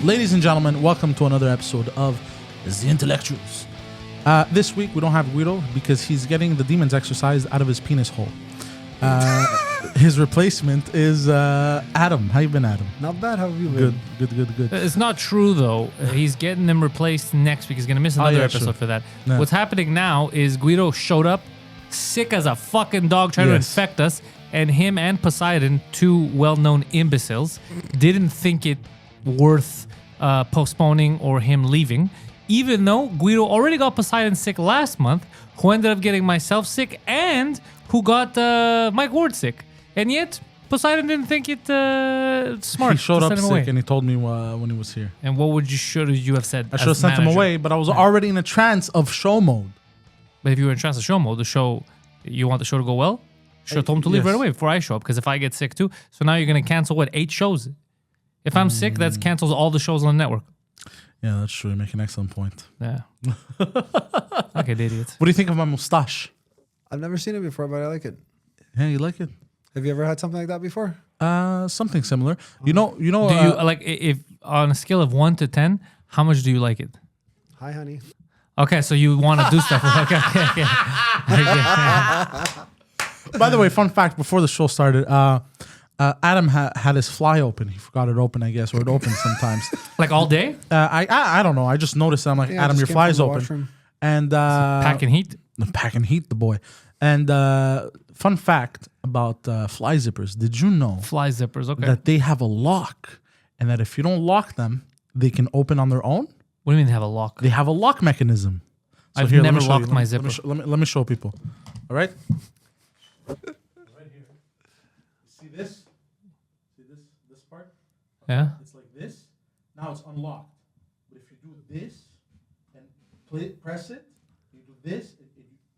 Ladies and gentlemen, welcome to another episode of The Intellectuals. This week we don't have Guido because he's getting the demons exercised out of his penis hole. His replacement is Adam. How you been, Adam? Not bad. How have you been? Good. It's not true, though. He's getting them replaced next week. He's going to miss another episode for that. No. What's happening now is Guido showed up sick as a fucking dog trying to infect us, and him and Poseidon, two well-known imbeciles, didn't think it worth postponing or him leaving, even though Guido already got Poseidon sick last month, who ended up getting myself sick, and who got Mike Ward sick. And yet, Poseidon didn't think it smart. He showed to up send him sick away. and he told me when he was here. And what should you have said? I should have sent him away, but I was already in a trance of show mode. But if you were in trance of show mode, you want the show to go well? Should have told him to leave right away before I show up, because if I get sick too. So now you're going to cancel, 8 shows? If I'm sick, that cancels all the shows on the network. Yeah, that's true. You make an excellent point. Yeah. Okay, idiot. What do you think of my mustache? I've never seen it before, but I like it. Yeah, you like it? Have you ever had something like that before? Something similar. You know. Do you like, if on a scale of 1 to 10, how much do you like it? Hi, honey. Okay, so you want to do stuff. Okay. By the way, fun fact: before the show started, Adam had his fly open. He forgot it open, I guess, or it opens sometimes. Like all day? I don't know. I just noticed. I'm like, Adam, your fly's open. Washroom. And packing heat. Packing heat, the boy. And fun fact about fly zippers: did you know Fly zippers? Okay. that they have a lock, and that if you don't lock them, they can open on their own? What do you mean they have a lock? They have a lock mechanism. So I've here, never let me show locked you. my zipper. Let me show people. All right. Right here. See this? See this part? Yeah. It's like this. Now it's unlocked. But if you do this and press it, you do this,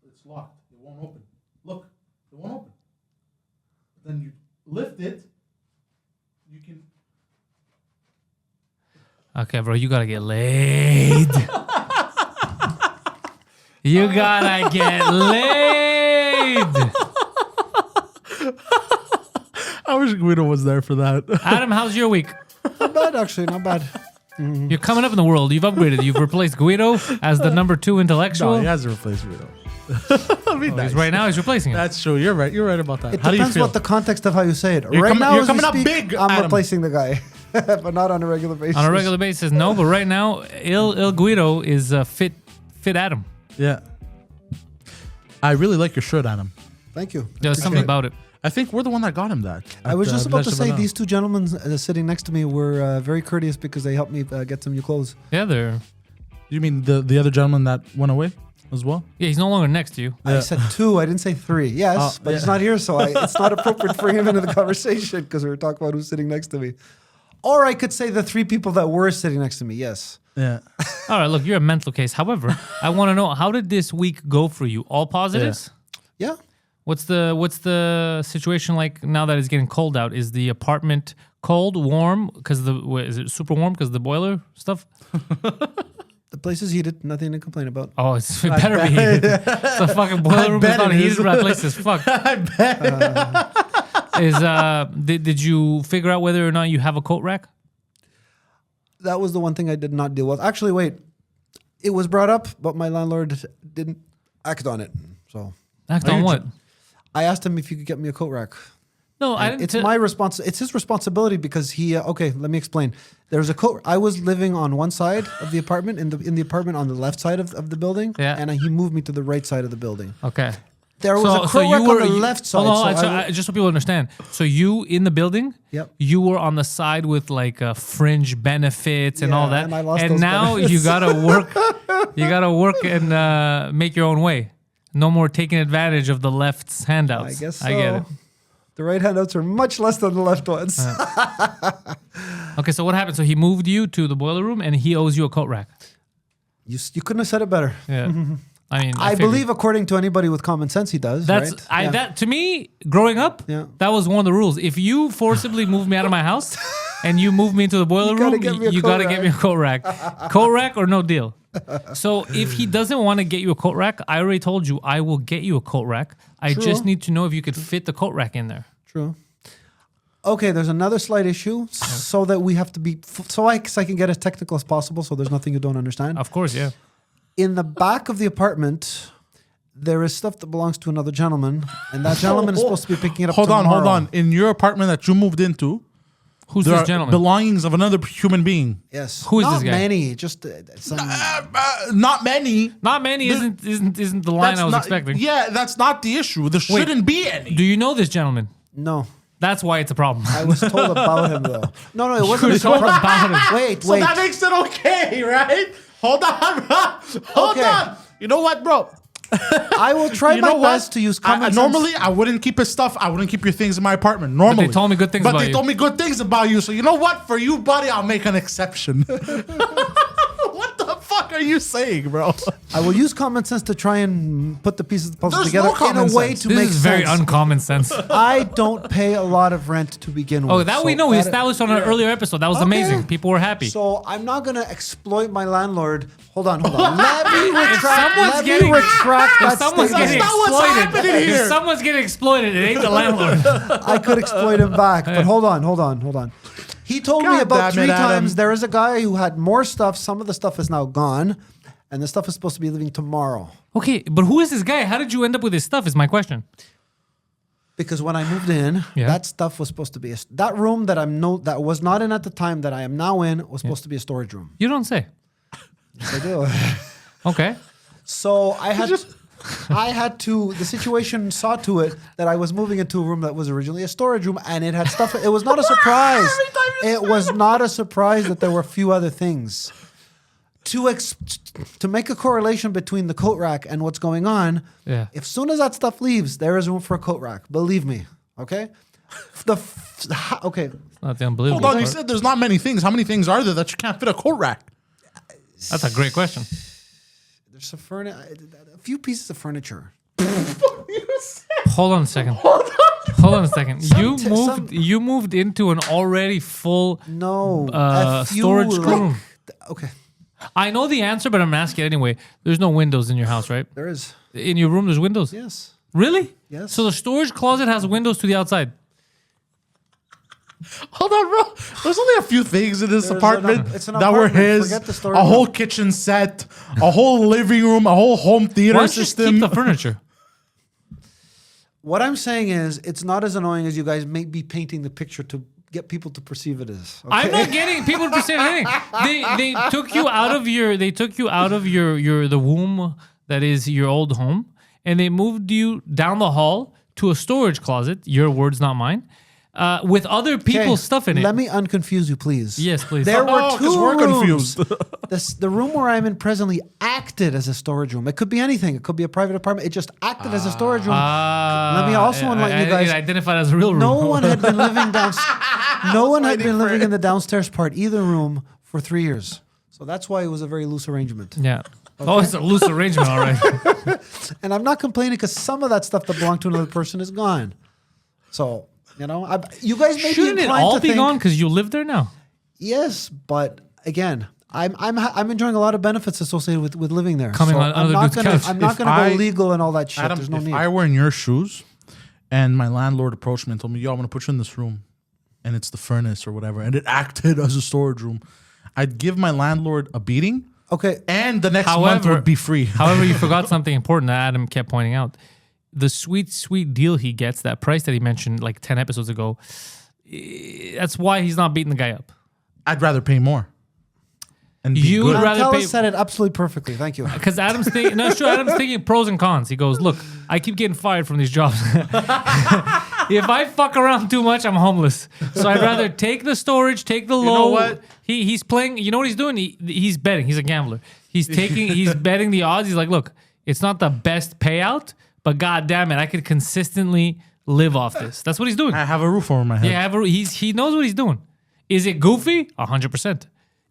it's locked. It won't open. Look, it won't open. But then you lift it, you can. Okay, bro, you gotta get laid. You gotta get laid. I wish Guido was there for that. Adam, how's your week? Not bad, actually. Not bad. You're coming up in the world. You've upgraded. You've replaced Guido as the number 2 intellectual. No, he has to replace Guido. Nice. Right now, he's replacing him. That's true. You're right. You're right about that. It How do you depends feel? what the context of how you say it. You're right now, you're as coming we up speak, big, I'm Adam. replacing the guy, but not on a regular basis. On a regular basis, no. But right now, Il Guido is fit Adam. Yeah. I really like your shirt, Adam. Thank you. There's something about it. I think we're the one that got him that. I was just about to say, Village de these two gentlemen sitting next to me were very courteous because they helped me get some new clothes. Yeah, they're. You mean the other gentleman that went away as well? Yeah, he's no longer next to you. I said 2, I didn't say 3. Yes, but he's not here, so it's not appropriate for him into the conversation because we were talking about who's sitting next to me. Or I could say the 3 people that were sitting next to me, yes. Yeah. All right, look, you're a mental case. However, I want to know, how did this week go for you? All positives? Yeah. What's the situation like now that it's getting cold out? Is the apartment cold, warm? Is it super warm because the boiler stuff? The place is heated, nothing to complain about. Oh, it better be heated. The fucking boiler room is not heated, but that place is fucked. I bet. Did you figure out whether or not you have a coat rack? That was the one thing I did not deal with. Actually, wait. It was brought up, but my landlord didn't act on it. So Act on what? I asked him if he could get me a coat rack. No, I didn't. It's my response. It's his responsibility because he. Okay, let me explain. There's a coat. I was living on one side of the apartment, in the apartment on the left side of the building, and he moved me to the right side of the building. Okay. There was a coat rack on the left side. Just so people understand. So you in the building, Yep. you were on the side with like fringe benefits and all that, and I lost those now benefits. you gotta work. You gotta work and make your own way. No more taking advantage of the left's handouts. I guess so. I get it. The right handouts are much less than the left ones. Okay, so what happened? So he moved you to the boiler room, and he owes you a coat rack. You couldn't have said it better. Yeah. I mean, I figured. believe, according to anybody with common sense, he does. That's right? that to me. Growing up, that was one of the rules. If you forcibly moved me out of my house and you moved me into the boiler room, you gotta get me a coat rack. Coat rack or no deal. So if he doesn't want to get you a coat rack, I already told you I will get you a coat rack. I just need to know if you could fit the coat rack in there. True. Okay, there's another slight issue, so that we have to be so I can get as technical as possible. So there's nothing you don't understand. Of course, yeah. In the back of the apartment, there is stuff that belongs to another gentleman, and that gentleman is supposed to be picking it up. Hold tomorrow. on. In your apartment that you moved into, Who's there this are gentleman? belongings of another human being. Yes. Who is Not this guy? many. Just some. Not many. Not many isn't the line I was not, expecting. Yeah, that's not the issue. There shouldn't be any. Do you know this gentleman? No. That's why it's a problem. I was told about him though. No, it wasn't were a told surprise. about him. Wait. So that makes it okay, right? Hold on, bro. Hold Okay. on. You know what, bro? I will try You my know what? best to use common sense. Normally, I wouldn't keep his stuff. I wouldn't keep your things in my apartment. Normally. they told me good things about But they you. told me good things about you. So you know what? For you, buddy, I'll make an exception. What the fuck are you saying, bro? I will use common sense to try and put the pieces of the puzzle There's together no common in a way sense. to This make is very sense. uncommon sense. I don't pay a lot of rent to begin with. Oh, that we so know. We that- established on an earlier episode. That was Okay. amazing. People were happy. So I'm not going to exploit my landlord. Hold on. Let me retract. someone's Let getting- me retract if that someone's statement. getting That's not what's exploited, happening here. if someone's getting exploited, it ain't the landlord. I could exploit him back, but hold on. He told me God about damn it, 3 Adam. times there is a guy who had more stuff. Some of the stuff is now gone, and the stuff is supposed to be leaving tomorrow. Okay, but who is this guy? How did you end up with his stuff? Is my question. Because when I moved in, Yeah. that stuff was supposed to be that room that that was not in at the time that I am now in was supposed to be a storage room. You don't say. Yes, I do. Okay. So I had to. The situation saw to it that I was moving into a room that was originally a storage room, and it had stuff. It was not a surprise. It was not a surprise that there were a few other things. To make a correlation between the coat rack and what's going on, Yeah. if soon as that stuff leaves, there is room for a coat rack. Believe me. Okay. Okay. Not the unbelievable. Hold on. You part. said there's not many things. How many things are there that you can't fit a coat rack? That's a great question. There's a few pieces of furniture. Hold on a second. Hold on a second. You moved into an already full No. A few, storage room. Okay. I know the answer, but I'm asking it anyway. There's no windows in your house, right? There is. In your room, there's windows. Yes. Really? Yes. So the storage closet has windows to the outside. Hold on, bro. There's only a few things in this There's apartment it's an that were apartment. his. Forget the storage A whole room. kitchen set, a whole living room, a whole home theater Why don't you just system. keep the furniture? What I'm saying is, it's not as annoying as you guys may be painting the picture to get people to perceive it as. Okay? I'm not getting people to say anything. They took you out of the womb that is your old home, and they moved you down the hall to a storage closet. Your words, not mine. With other people's stuff in it. Let me unconfuse you, please. Yes, please. There were 'cause 2 we're rooms. confused. The room where I'm in presently acted as a storage room. It could be anything. It could be a private apartment. It just acted as a storage room. Let me also enlighten you guys. It identified as a real room. No one had been living No one had been living in the downstairs part, either room, for 3 years. So that's why it was a very loose arrangement. Yeah. Oh, it's a loose arrangement, all right. And I'm not complaining because some of that stuff that belonged to another person is gone. So, you know, you guys may Shouldn't be it inclined all to be think, gone because you live there now? Yes, but again, I'm enjoying a lot of benefits associated with living there. Coming on I'm another not dude's gonna couch. I'm not If gonna I- go legal and all that shit. Adam, There's no if need. I were in your shoes and my landlord approached me and told me, yo, I'm going to put you in this room and it's the furnace or whatever, and it acted as a storage room, I'd give my landlord a beating Okay. and the next month However- would be free. However, you forgot something important that Adam kept pointing out. The sweet, sweet deal he gets, that price that he mentioned like 10 episodes ago, that's why he's not beating the guy up. I'd rather pay more. And be You would good. rather Pantelis pay- said it absolutely perfectly. Thank you. Because Adam's thinking, no, it's true. Adam's thinking pros and cons. He goes, look, I keep getting fired from these jobs. If I fuck around too much, I'm homeless. So I'd rather take the storage, take the low. know what? He's playing. You know what he's doing? He's betting. He's a gambler. He's betting the odds. He's like, look, it's not the best payout, but god damn it, I could consistently live off this. That's what he's doing. I have a roof over my head. Yeah, he knows what he's doing. Is it goofy? 100%.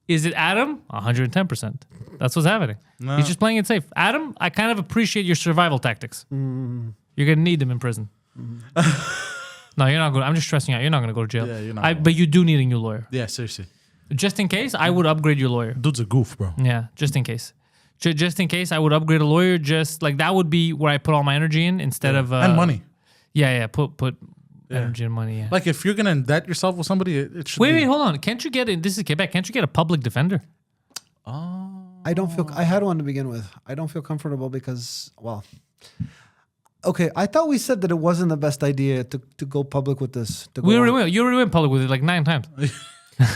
Is it Adam? 110%. That's what's happening. No. He's just playing it safe. Adam, I kind of appreciate your survival tactics. You're gonna need them in prison. No, you're not going. I'm just stressing out. You're not gonna go to jail. Yeah, you're not. But you do need a new lawyer. Yeah, seriously. Just in case, I would upgrade your lawyer. Dude's a goof, bro. Yeah, just in case. Just in case, I would upgrade a lawyer. Just like that would be where I put all my energy in instead of and money. Yeah. Put energy and money. Yeah. Like if you're gonna indebt yourself with somebody, it should. Wait, hold on. Can't you get it? This is Quebec. Can't you get a public defender? I don't feel. I had one to begin with. I don't feel comfortable because, well, okay. I thought we said that it wasn't the best idea to go public with this. To go You already went public with it like 9 times.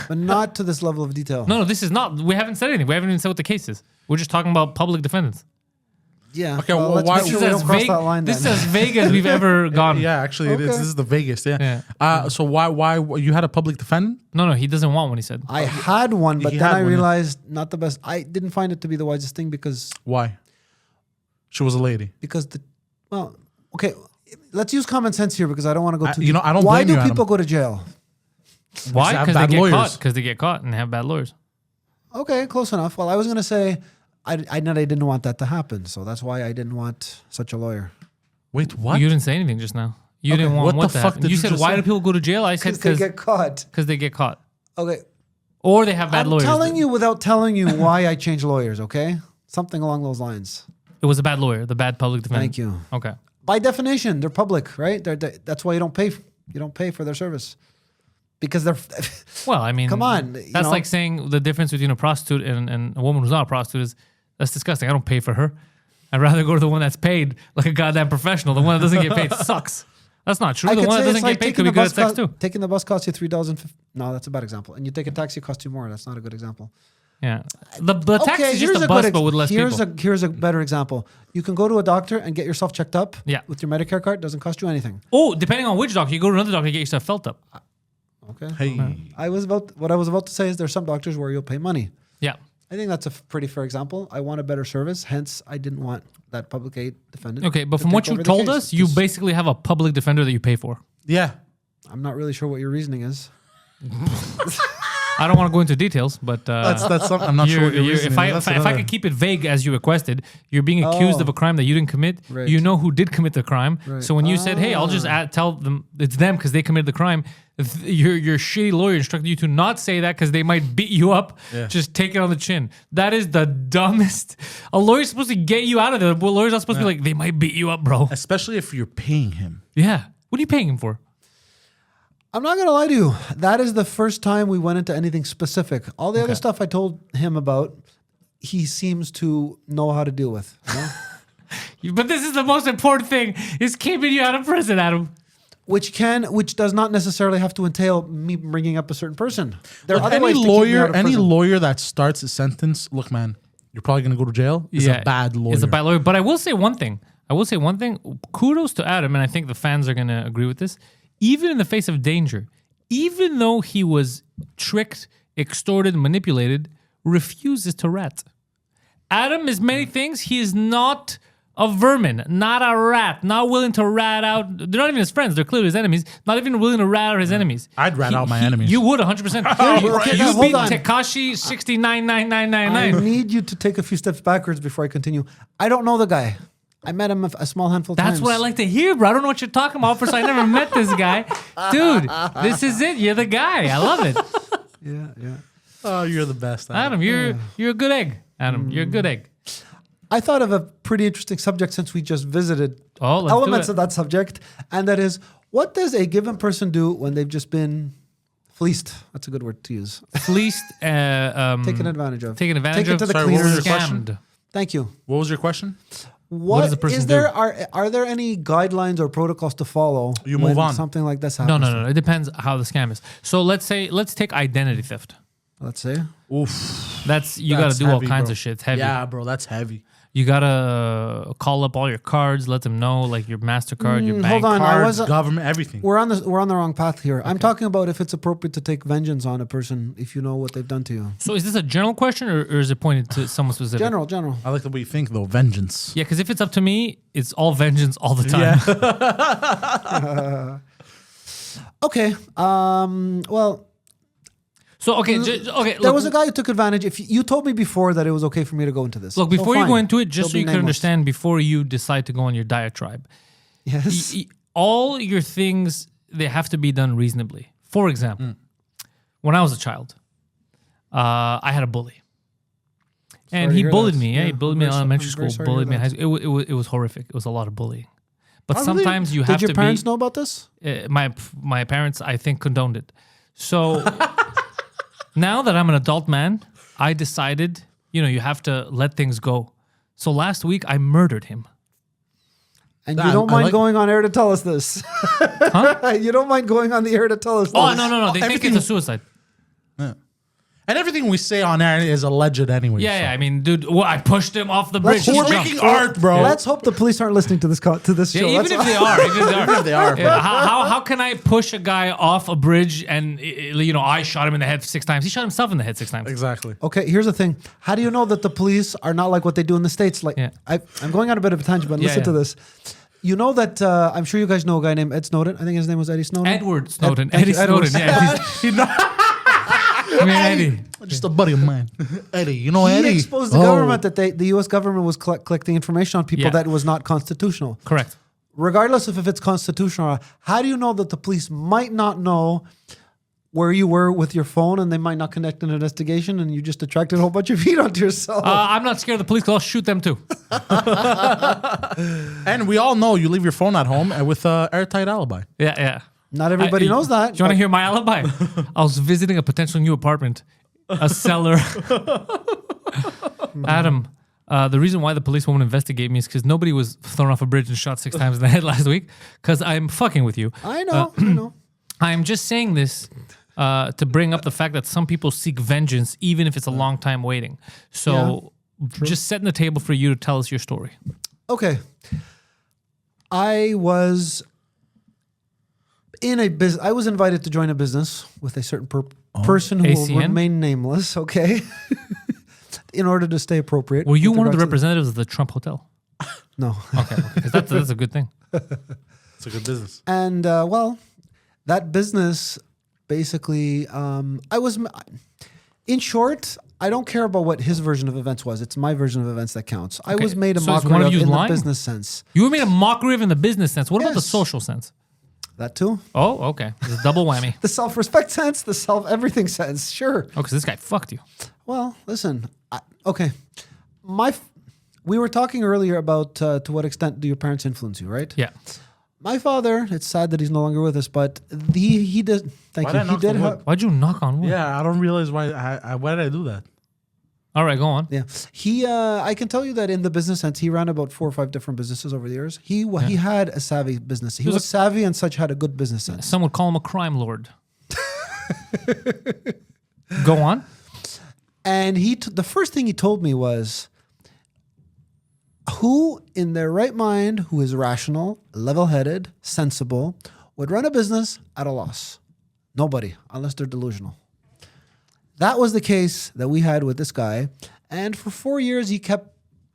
but not to this level of detail. No, this is not. We haven't said anything. We haven't even said what the case is. We're just talking about public defendants. Yeah. Okay, well, well, let's why- make sure we This don't is cross as that line. This is then. as vague as we've ever gone. Yeah, actually, it is. Okay. This is the Vegas. Yeah. So why you had a public defendant? No, he doesn't want one. He said. I had one, but He then had I one, yeah. realized not the best. I didn't find it to be the wisest thing because Why? She was a lady. Okay, let's use common sense here because I don't want to go too. you know, deep. I don't Why blame do you, Adam. people go to jail? Why? have Because they bad get lawyers. caught. Because they get caught and have bad lawyers. Okay, close enough. Well, I was gonna say I didn't want that to happen, so that's why I didn't want such a lawyer. Wait, what? You didn't say anything just now. You didn't want what what the to fuck happen. did You you said, just why say? do people go to jail? I said, Because they get caught. because they get caught. Okay, Or they have bad I'm lawyers. telling you without telling you why I changed lawyers. Okay, something along those lines. It was a bad lawyer, the bad public defender. Thank you. Okay. By definition, they're public, right? That's why you don't pay. You don't pay for their service because they're. Well, I mean, Come on, That's like saying the difference between a prostitute and a woman who's not a prostitute is that's disgusting. I don't pay for her. I'd rather go to the one that's paid like a goddamn professional. The one that doesn't get paid sucks. That's not true. I The could one that say doesn't it's get like paid taking could be the good at bus sex cost, too. taking the bus costs you $3. No, that's a bad example. And you take a taxi, costs you more. That's not a good example. Yeah. The taxi is just here's a a bus, good but with less people. Here's a better example. You can go to a doctor and get yourself checked up. Yeah. With your Medicare card, doesn't cost you anything. Oh, depending on which doctor, you go to another doctor to get yourself felt up. Okay. Hey, What I was about to say is there's some doctors where you'll pay money. Yeah. I think that's a pretty fair example. I want a better service, hence I didn't want that public aid defendant. Okay, but to from take what you over the told case. us, you Just- basically have a public defender that you pay for. yeah. I'm not really sure what your reasoning is. I don't want to go into details, but That's something. I'm not sure what your reasoning if I is. That's if I another- could keep it vague as you requested, you're being accused of a crime that you didn't commit. Right. You know who did commit the crime. Right. So when you said, "Hey, I'll just tell them it's them because they committed the crime," your shitty lawyer instructed you to not say that because they might beat you up. Yeah. Just take it on the chin. That is the dumbest. A lawyer's supposed to get you out of there. A lawyer's not supposed to be like, "They might beat you up, bro." especially if you're paying him. Yeah. What are you paying him for? I'm not gonna lie to you. That is the first time we went into anything specific. All the other stuff I told him about, he seems to know how to deal with. You know? But this is the most important thing: is keeping you out of prison, Adam. which does not necessarily have to entail me bringing up a certain person. There are Look, other ways to keep me out of any prison. lawyer that starts a sentence, look, man, you're probably gonna go to jail. Is a bad lawyer. It's a bad lawyer. But I will say one thing. Kudos to Adam, and I think the fans are going to agree with this. Even in the face of danger, even though he was tricked, extorted, manipulated, refuses to rat. Adam is many things. He is not a vermin, not a rat, not willing to rat out. They're not even his friends. They're clearly his enemies. Not even willing to rat out his enemies. I'd rat out my enemies. You would 100%. Okay, You hold beat on. Tekashi I 699999. need you to take a few steps backwards before I continue. I don't know the guy. I met him a small handful of times. That's what I like to hear, bro. I don't know what you're talking about. First, I never met this guy. Dude, this is it. You're the guy. I love it. Yeah. Oh, you're the best. Adam, you're a good egg. Adam, you're a good egg. I thought of a pretty interesting subject since we just visited Oh, let's elements do of it. that subject, and that is, what does a given person do when they've just been fleeced? That's a good word to use. Fleeced, Taken advantage of. taken advantage Taken of. to the Sorry, what was cleaners. your question? Scammed. Thank you. What was your question? What does the person is do? there? Are there any guidelines or protocols to follow? You when move on. Something like this No, happens. no. It depends how the scam is. So let's take identity theft. Let's say. Oof. That's you got to That's do all heavy, kinds bro. of shit. It's heavy. Yeah, bro, that's heavy. You gotta call up all your cards, let them know, like your MasterCard, your bank hold on, card. I wasn't- Government, everything. We're on the wrong path here. I'm talking about if it's appropriate to take vengeance on a person if you know what they've done to you. So is this a general question or is it pointed to someone specific? General. I like the way you think, though. Vengeance. Yeah, because if it's up to me, it's all vengeance all the time. Yeah. Okay. Well, So okay. there was a guy who took advantage. If you told me before that it was okay for me to go into this. Look, So before you fine. go into it, just He'll so be you can nameless. understand, before you decide to go on your diatribe, Yes. all your things, they have to be done reasonably. For example, when I was a child, I had a bully. And to he hear bullied that. me. Yeah, he Yeah, bullied I'm me in very elementary I'm very school, sorry to bullied me hear in high school. It was horrific. It was a lot of bullying. But sometimes you have to Did your parents know about this? My parents, I think, condoned it. So now that I'm an adult man, I decided, you have to let things go. So last week, I murdered him. And you don't mind going on air to tell us this? Huh? You don't mind going on the air to tell us this? Oh, no. They think it's a suicide. Yeah. And everything we say on air is alleged anyway. Yeah. I mean, dude, I pushed him off the bridge. We're making art, bro. Let's hope the police aren't listening to this show. Even if they are. Bro. How can I push a guy off a bridge and, I shot him in the head 6 times? He shot himself in the head 6 times. Exactly. Okay, here's the thing. How do you know that the police are not like what they do in the States? Like, I'm going on a bit of a tangent, but listen to this. You know that, I'm sure you guys know a guy named Ed Snowden. I think his name was Eddie Snowden. Edward Snowden. Eddie Snowden. Eddie. Just a buddy of mine. Eddie. You know Eddie? He exposed the government that the U.S. government was collecting information on people that was not constitutional. Correct. Regardless of if it's constitutional, how do you know that the police might not know where you were with your phone and they might not conduct an investigation and you just attracted a whole bunch of heat onto yourself? I'm not scared of the police because I'll shoot them too. And we all know you leave your phone at home and with an airtight alibi. Yeah. Not everybody knows that. Do you want to hear my alibi? I was visiting a potential new apartment. A seller. Adam, the reason why the police won't investigate me is because nobody was thrown off a bridge and shot 6 times in the head last week because I'm fucking with you. I know. I'm just saying this to bring up the fact that some people seek vengeance even if it's a long time waiting. So just setting the table for you to tell us your story. Okay. I was in a business. I was invited to join a business with a certain person who will remain nameless, okay? In order to stay appropriate. Were you one of the representatives of the Trump Hotel? No. Okay. That's a good thing. It's a good business. And, that business, basically, in short, I don't care about what his version of events was. It's my version of events that counts. I was made a mockery of in the business sense. You were made a mockery of in the business sense. What about the social sense? That too. Oh, okay. It's a double whammy. The self-respect sense, the self-everything sense, sure. Oh, because this guy fucked you. Well, listen, we were talking earlier about to what extent do your parents influence you, right? Yeah. My father, it's sad that he's no longer with us, but he did. Thank you. He did. Why'd you knock on wood? Yeah, I don't realize why did I do that? All right, go on. Yeah, I can tell you that in the business sense, he ran about 4 or 5 different businesses over the years. He had a savvy business. He was savvy and such had a good business sense. Some would call him a crime lord. Go on. And the first thing he told me was, who in their right mind, who is rational, level-headed, sensible, would run a business at a loss? Nobody, unless they're delusional. That was the case that we had with this guy. And for 4 years, he kept,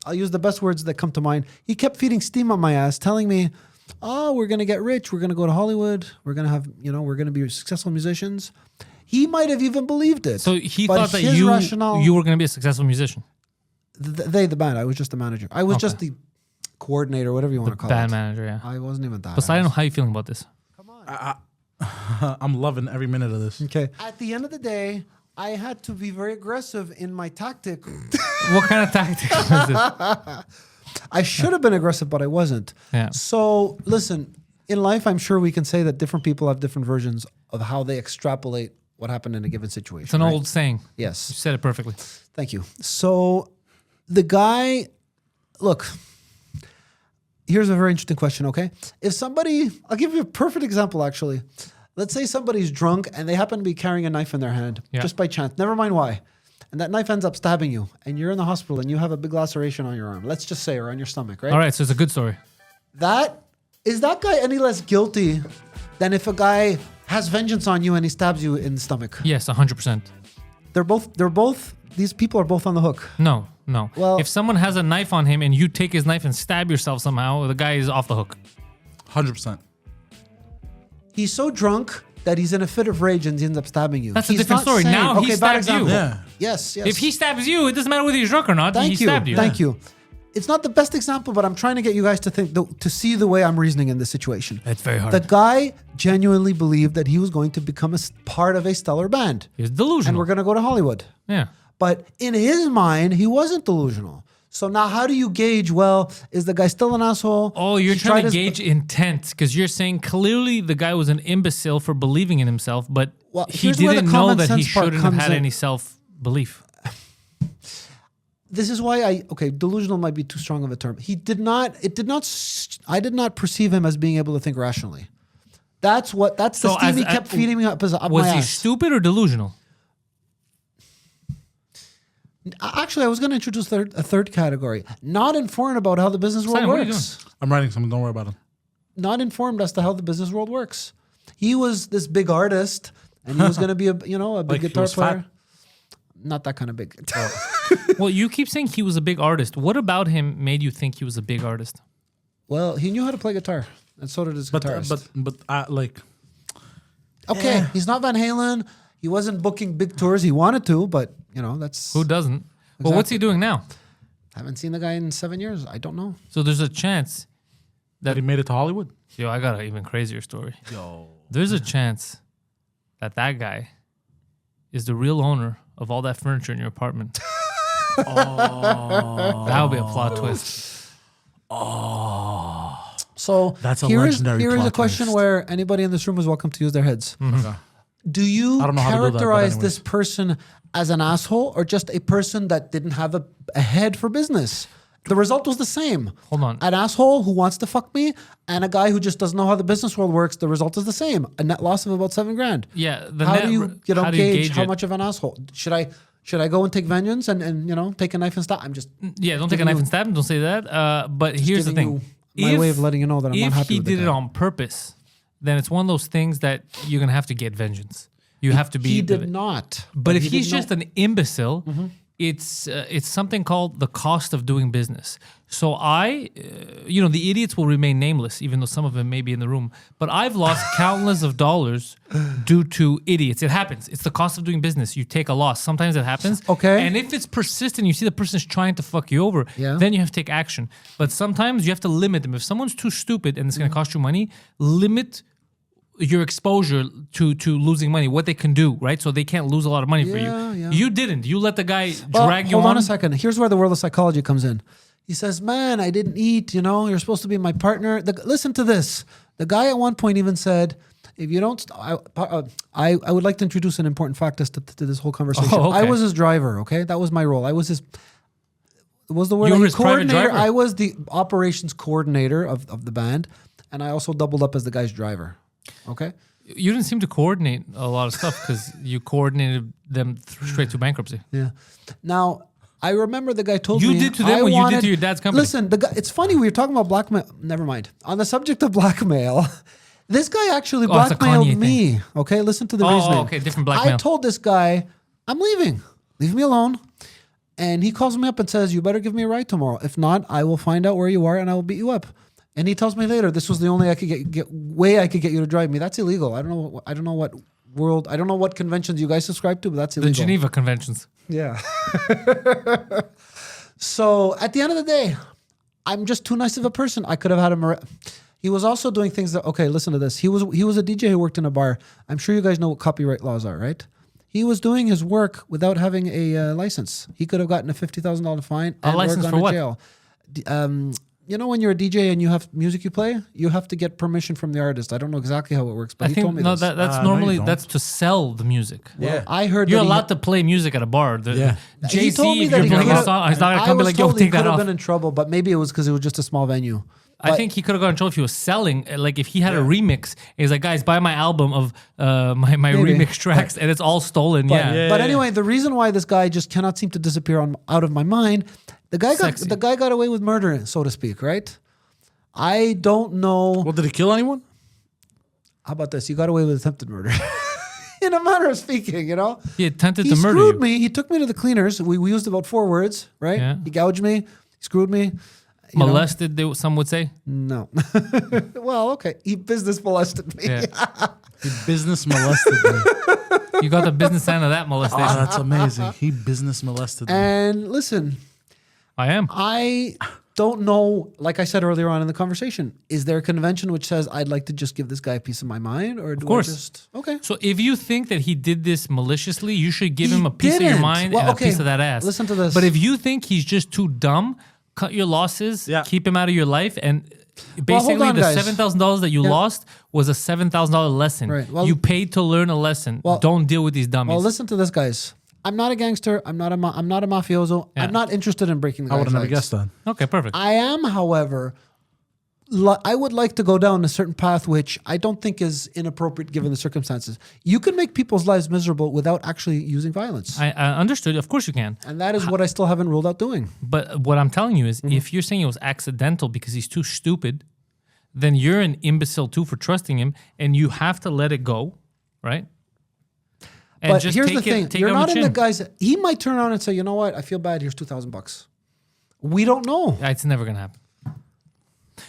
I'll use the best words that come to mind, he kept feeding steam on my ass, telling me, oh, we're going to get rich. We're going to go to Hollywood. We're going to have, we're going to be successful musicians. He might have even believed it. So he thought that you were going to be a successful musician. The band. I was just the manager. I was just the coordinator, whatever you want to call it. Band manager, yeah. I wasn't even that. Poseidon, how are you feeling about this? Come on. I'm loving every minute of this. Okay. At the end of the day, I had to be very aggressive in my tactic. What kind of tactic was it? I should have been aggressive, but I wasn't. Yeah. So, listen, in life, I'm sure we can say that different people have different versions of how they extrapolate what happened in a given situation. It's an old saying. Yes. You said it perfectly. Thank you. So, the guy, look, here's a very interesting question, okay? If somebody, I'll give you a perfect example, actually. Let's say somebody's drunk and they happen to be carrying a knife in their hand, just by chance, never mind why. And that knife ends up stabbing you, and you're in the hospital, and you have a big laceration on your arm. Let's just say, or on your stomach, right? All right, so it's a good story. Is that guy any less guilty than if a guy has vengeance on you and he stabs you in the stomach? Yes, 100%. These people are both on the hook. No. Well, if someone has a knife on him and you take his knife and stab yourself somehow, the guy is off the hook. 100%. He's so drunk that he's in a fit of rage and he ends up stabbing you. That's a different story. Now he stabs you. Yeah. Yes. If he stabs you, it doesn't matter whether he's drunk or not. He stabbed you. Thank you. It's not the best example, but I'm trying to get you guys to think, to see the way I'm reasoning in this situation. It's very hard. The guy genuinely believed that he was going to become a part of a stellar band. He's delusional. And we're going to go to Hollywood. Yeah. But in his mind, he wasn't delusional. So now how do you gauge, well, is the guy still an asshole? Oh, you're He trying to tried his- gauge intent because you're saying clearly the guy was an imbecile for believing in himself, but Well, he here's where the didn't know common that he sense part shouldn't have comes had in. any self-belief. This is why delusional might be too strong of a term. I did not perceive him as being able to think rationally. That's the So steam he as- kept feeding me up Was my he ass. stupid or delusional? Actually, I was going to introduce a third category. Not informed about how the business world Simon, what are you works. I'm writing something. Don't worry about it. Not informed as to how the business world works. He was this big artist, and he was going to be a big Like he guitar was fat? player. Not that kind of big. Well, you keep saying he was a big artist. What about him made you think he was a big artist? Well, he knew how to play guitar, and so did his guitarist. But like, Okay, he's not Van Halen. He wasn't booking big tours. He wanted to, but that's. Who doesn't? Well, what's he doing now? Haven't seen the guy in 7 years. I don't know. So there's a chance that he made it to Hollywood. Yo, I got an even crazier story. There's a chance that guy is the real owner of all that furniture in your apartment. That would be a plot twist. So That's a here is legendary a plot question twist. where anybody in this room is welcome to use their heads. Okay. Do you I don't know how to do that, but characterize anyways. this person as an asshole or just a person that didn't have a head for business? The result was the same. Hold on. An asshole who wants to fuck me and a guy who just doesn't know how the business world works, the result is the same. A net loss of about $7,000. Yeah. How do you gauge how it? much of an asshole? Should I go and take vengeance and take a knife and stab? I'm just Yeah, don't take a giving knife you- and stab him. Don't say that. But here's the giving thing. you my way of letting you know that I'm not if happy he with the did it guy. on purpose, then it's one of those things that you're gonna have to get vengeance. You have to be. He did not. But if he he's didn't know- just an imbecile, it's something called the cost of doing business. So the idiots will remain nameless, even though some of them may be in the room. But I've lost countless of dollars due to idiots. It happens. It's the cost of doing business. You take a loss. Sometimes it happens. Okay. And if it's persistent, you see the person's trying to fuck you over, Yeah. then you have to take action. But sometimes you have to limit them. If someone's too stupid and it's going to cost you money, limit your exposure to losing money, what they can do, right? So they can't lose a lot of money for Yeah, you. yeah. You didn't. You let the guy Well, drag you hold on. on a second. Here's where the world of psychology comes in. He says, "Man, I didn't eat. You're supposed to be my partner." Listen to this. The guy at one point even said, "If you don't," I would like to introduce an important fact as to this whole conversation. Oh, okay. I was his driver. Okay, that was my role. I was his. Was the word You I were used? his private Coordinator? driver? I was the operations coordinator of the band, and I also doubled up as the guy's driver. Okay. You didn't seem to coordinate a lot of stuff because you coordinated them straight to bankruptcy. Yeah. Now, I remember the guy told You me did to them I what you did wanted- to your dad's company. Listen, the guy, it's funny we were talking about blackmail. Never mind. On the subject of blackmail, this guy actually Oh, it's a blackmailed Kanye me. Okay, listen to the Oh, reasoning. okay, different blackmail. I told this guy, I'm leaving. Leave me alone. And he calls me up and says, "You better give me a ride tomorrow. If not, I will find out where you are and I will beat you up." And he tells me later, this was the only way I could get you to drive me. That's illegal. I don't know what conventions you guys subscribe to, but that's The illegal. Geneva Conventions. Yeah. So at the end of the day, I'm just too nice of a person. I could have had him. He was also doing things that. Okay, listen to this. He was a DJ who worked in a bar. I'm sure you guys know what copyright laws are, right? He was doing his work without having a license. He could have gotten a $50,000 fine and license gone for to what? jail. When you're a DJ and you have music you play, you have to get permission from the artist. I don't know exactly how it works, but I he think told me no, this. that's No, normally you don't. that's to sell the music. Yeah. I heard You're that he allowed to play music at a bar. Yeah. Jay He Z, told me if that you're he playing a could've- song, he's not gonna I come be was like, "Yo, told he take that could have off." been in trouble, but maybe it was because it was just a small venue. I think he could have got in trouble if he was selling. Like if he had a remix, he's like, "Guys, buy my album of my Maybe. remix tracks," and it's all stolen. But, Yeah. but anyway, the reason why this guy just cannot seem to disappear out of my mind, the guy Sexy. got away with murder, so to speak, right? I don't know. Well, did he kill anyone? How about this? He got away with attempted murder. In a manner of speaking, He attempted He to murder screwed you. me. He took me to the cleaners. We used about 4 words, right? Yeah. He gouged me. He screwed me. you know. Molested, some would say. No. Well, okay. He business molested me. Yeah. He business molested me. You got the business end of that molestation. Oh, that's amazing. He business molested me. And listen, I am. I don't know, like I said earlier on in the conversation, is there a convention which says I'd like to just give this guy a piece of my mind, or do course. I just okay? So if you think that he did this maliciously, you should give He him a piece of your didn't. mind Well, and okay, a piece of that ass. listen to this. But if you think he's just too dumb, cut your losses, keep him out of your life, and basically hold on, the guys. $7,000 that you lost was a $7,000 lesson. Right. Well, you paid to learn a lesson. Well- Don't deal with these dummies. Well, listen to this, guys. I'm not a gangster. I'm not a mafioso. Yeah. I'm not interested in breaking the I guy's would have never legs. guessed that. Okay, perfect. I am, however, I would like to go down a certain path which I don't think is inappropriate given the circumstances. You can make people's lives miserable without actually using violence. I understood. Of course you can. And that is what I still haven't ruled out doing. But what I'm telling you is, if you're saying it was accidental because he's too stupid, then you're an imbecile too for trusting him, and you have to let it go, right? And But just here's take the thing. it, take You're it on not the in the chin. guys. He might turn around and say, you know what? I feel bad. Here's $2,000. We don't know. It's never gonna happen.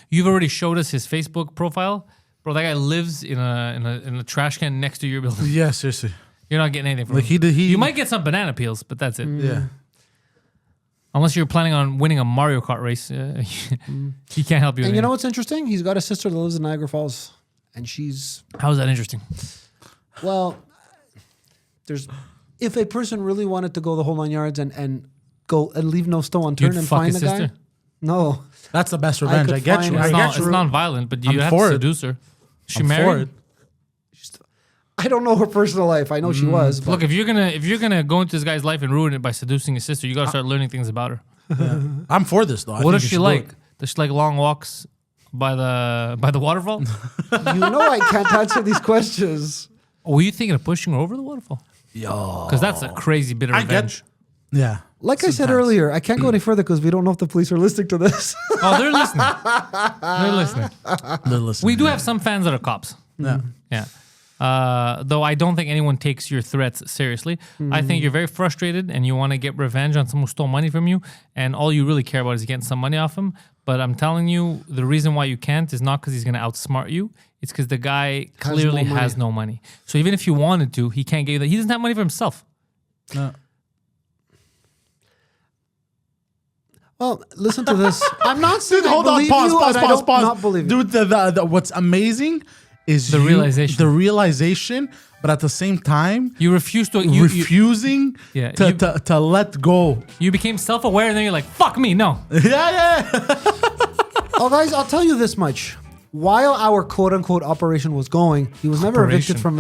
You've already showed us his Facebook profile, bro. That guy lives in a trash can next to your building. Yeah, seriously. You're not getting anything from Like him. he You might get some banana peels, but that's it. Yeah. Unless you're planning on winning a Mario Kart race, he can't help you. And with you know it. what's interesting? He's got a sister that lives in Niagara Falls. And she's, How is that interesting? well, if a person really wanted to go the whole 9 yards and go and leave no stone unturned You'd and fuck find his the guy. sister? No. That's the best revenge. could I get find you. her. I It's get not, you. it's non-violent, but you I'm have for to it. seduce her. She I'm married? for it. I don't know her personal life. I know she was. But Look, if you're gonna go into this guy's life and ruin it by seducing his sister, you gotta start learning things about her. I'm for this though. I What think does you she should do like? it. Does she like long walks by the waterfall? you know I can't answer these questions. Were you thinking of pushing her over the waterfall? Yo. Because that's a crazy bit of I revenge. get. Yeah. Like I said Sometimes. earlier, I can't go any further because we don't know if the police are listening to this. Oh, they're listening. They're listening. They're listening. We do have some fans that are cops. Yeah. Yeah. Though I don't think anyone takes your threats seriously. I think you're very frustrated and you want to get revenge on someone who stole money from you, and all you really care about is getting some money off him. But I'm telling you, the reason why you can't is not because he's going to outsmart you. It's because the guy clearly no money. has no money. So even if you wanted to, he can't give you that. He doesn't have money for himself. No. Well, listen to this. I'm not saying Dude, I hold on. believe Pause. you, Pause. and I Pause. don't Pause. not believe you. Dude, the what's amazing is The realization. The realization, but at the same time, You refuse to. You refusing Yeah, to let go. you became self-aware, and then you're like, "Fuck me, no." Yeah. Oh, guys, I'll tell you this much. While our quote-unquote operation was going, he was never Operation. evicted from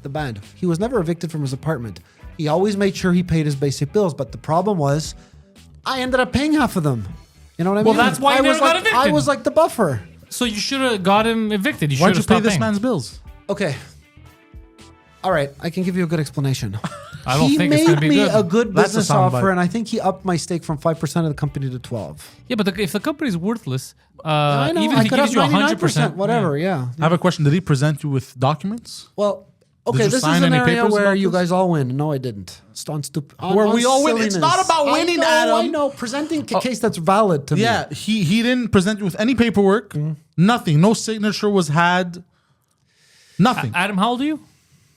the band. He was never evicted from his apartment. He always made sure he paid his basic bills. But the problem was, I ended up paying half of them. You know what I mean? Well, that's why I you was never got like, evicted. I was like the buffer. So you should have got him evicted. You Why'd should you have pay stopped this paying. man's bills? Okay. All right, I can give you a good explanation. I don't he think it's made gonna be me good. a good That's a business soundbite. offer, and I think he upped my stake from 5% of the company to 12. Yeah, but if the company's worthless, I know. even I if he could gives have you 99%, 100%, whatever. Yeah. I have a question. Did he present you with documents? Well, okay, you this is sign an any area papers where about you this? guys all win. No, I didn't. It's on stupid. Where we all win. It's not about winning, Adam. I know. Presenting a case that's valid to me. Yeah, he didn't present you with any paperwork. Nothing. No signature was had. Nothing. Adam, how old are you?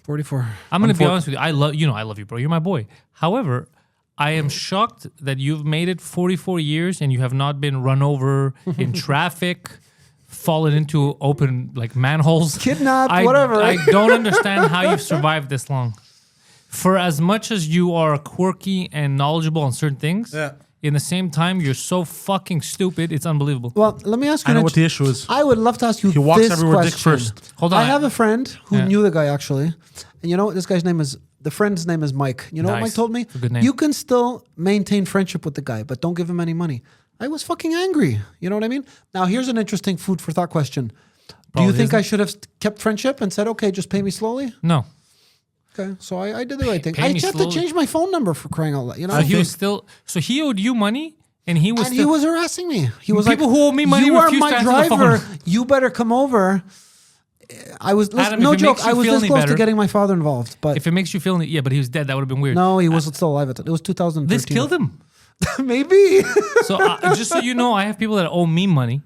44. I'm gonna be honest with you. I love you, bro. You're my boy. However, I am shocked that you've made it 44 years and you have not been run over in traffic, fallen into open like manholes, Kidnapped, whatever. I don't understand how you've survived this long. For as much as you are quirky and knowledgeable on certain things, Yeah. in the same time you're so fucking stupid. It's unbelievable. Well, let me ask you. I know an what the issue is. I would love to ask you He walks this everywhere dick question. first. Hold on. I have a friend who Yeah. knew the guy actually, and you know what? This guy's name is. The friend's name is Mike. You know what Nice. Mike told me? It's a good name. You can still maintain friendship with the guy, but don't give him any money. I was fucking angry. You know what I mean? Now here's an interesting food for thought question. Do Probably you think I isn't. should have kept friendship and said, okay, just pay me slowly? No. Okay, so I did the right thing. Pay I me just had slowly. to change my phone number for crying out loud. You know, So he was still. So he owed you money, and he was. and still, he was harassing me. He was People like, who owe me money "You are refuse my to answer the driver. phone." You better come over." I was Adam, no if it joke. makes you I was feel this any close to better- getting my father involved, but If it makes you feel, yeah, but he was dead. That would have been weird. no, he was still alive at it. It was 2013. This killed him. Maybe. So just so you know, I have people that owe me money,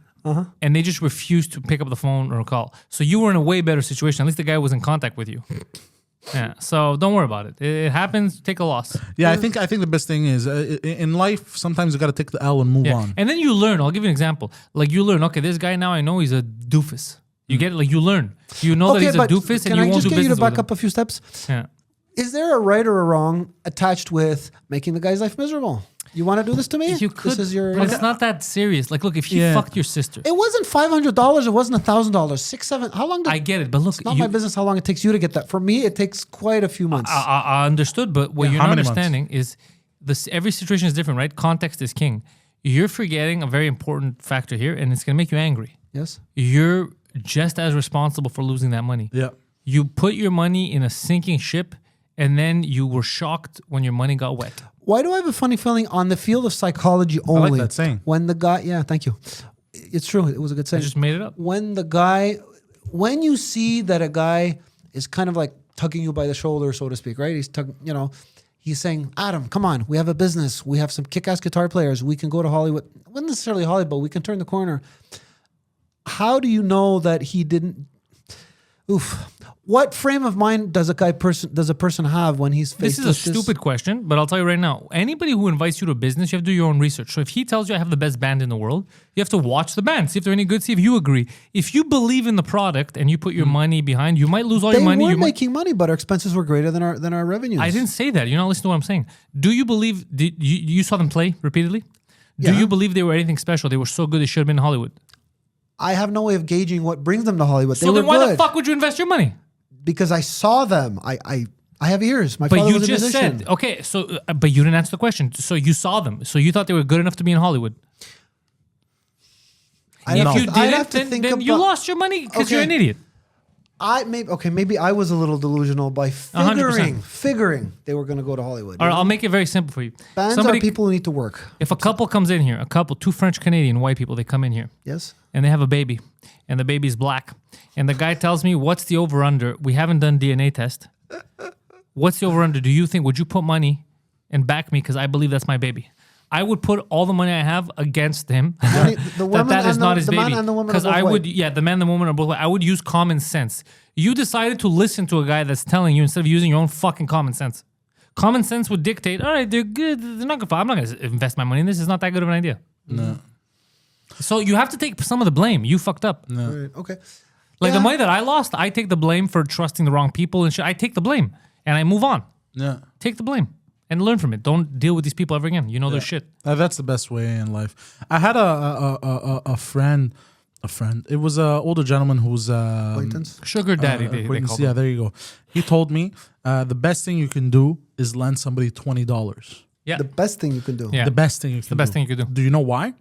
and they just refuse to pick up the phone or call. So you were in a way better situation. At least the guy was in contact with you. Yeah. So don't worry about it. It happens. Take a loss. Yeah, I think the best thing is in life. Sometimes you got to take the L and move on. And then you learn. I'll give you an example. Like you learn. Okay, this guy now I know he's a doofus. You get it. Like you learn. You know that he's a doofus, and you won't do business with him. Can I just get you to back up a few steps? Yeah. Is there a right or a wrong attached with making the guy's life miserable? You want to do this to me? You could, this is your. but it's not that serious. Like, look, if he fucked your sister, it wasn't $500. It wasn't $1,000. 6, 7. How long? I get it, but look, it's not my business how long it takes you to get that. For me, it takes quite a few months. I understood, but what you're not understanding is this. Every situation is different, right? Context is king. You're forgetting a very important factor here, and it's going to make you angry. Yes. You're just as responsible for losing that money. Yeah. You put your money in a sinking ship, and then you were shocked when your money got wet. Why do I have a funny feeling on the field of psychology only? I like that saying. When the guy, thank you. It's true. It was a good saying. I just made it up. When when you see that a guy is kind of like tugging you by the shoulder, so to speak, right? He's saying, Adam, come on, we have a business. We have some kick-ass guitar players. We can go to Hollywood. Not necessarily Hollywood, but we can turn the corner. How do you know that he didn't? What frame of mind does a person have when he's faced with this? This is a stupid question, but I'll tell you right now. Anybody who invites you to a business, you have to do your own research. So if he tells you I have the best band in the world, you have to watch the band, see if they're any good, see if you agree. If you believe in the product and you put your money behind, you might lose all your money. They were making money, but our expenses were greater than our revenues. I didn't say that. You're not listening to what I'm saying. Do you believe? You saw them play repeatedly? Do you believe they were anything special? They were so good they should have been in Hollywood. I have no way of gauging what brings them to Hollywood. So then why the fuck would you invest your money? Because I saw them. I have ears. My but father you was a just musician. said, okay, so, but you didn't answer the question. So you saw them. So you thought they were good enough to be in Hollywood. If you didn't, then you lost your money because you're an idiot. Maybe I was a little delusional by figuring they were going to go to Hollywood. All right, I'll make it very simple for you. Bands are people who need to work. If a couple comes in here, two French Canadian white people, they come in here. Yes. And they have a baby, and the baby's black. And the guy tells me, what's the over-under? We haven't done DNA test. What's the over-under? Do you think, would you put money and back me because I believe that's my baby? I would put all the money I have against him. That is not his baby. Man and the woman because are both I would, white. the man and the woman are both white. I would use common sense. You decided to listen to a guy that's telling you instead of using your own fucking common sense. Common sense would dictate, all right, they're good. They're not good. I'm not going to invest my money in this. It's not that good of an idea. No. So you have to take some of the blame. You fucked up. No. Right, okay. Like the money that I lost, I take the blame for trusting the wrong people and shit. I take the blame and I move on. Yeah. Take the blame and learn from it. Don't deal with these people ever again. You know their shit. That's the best way in life. I had a friend. It was an older gentleman who's Acquaintance? Sugar daddy. They call yeah, them. there you go. He told me the best thing you can do is lend somebody $20. Yeah. The best thing you can do. Yeah. The best thing you can do. The best thing you could do. Do you know why?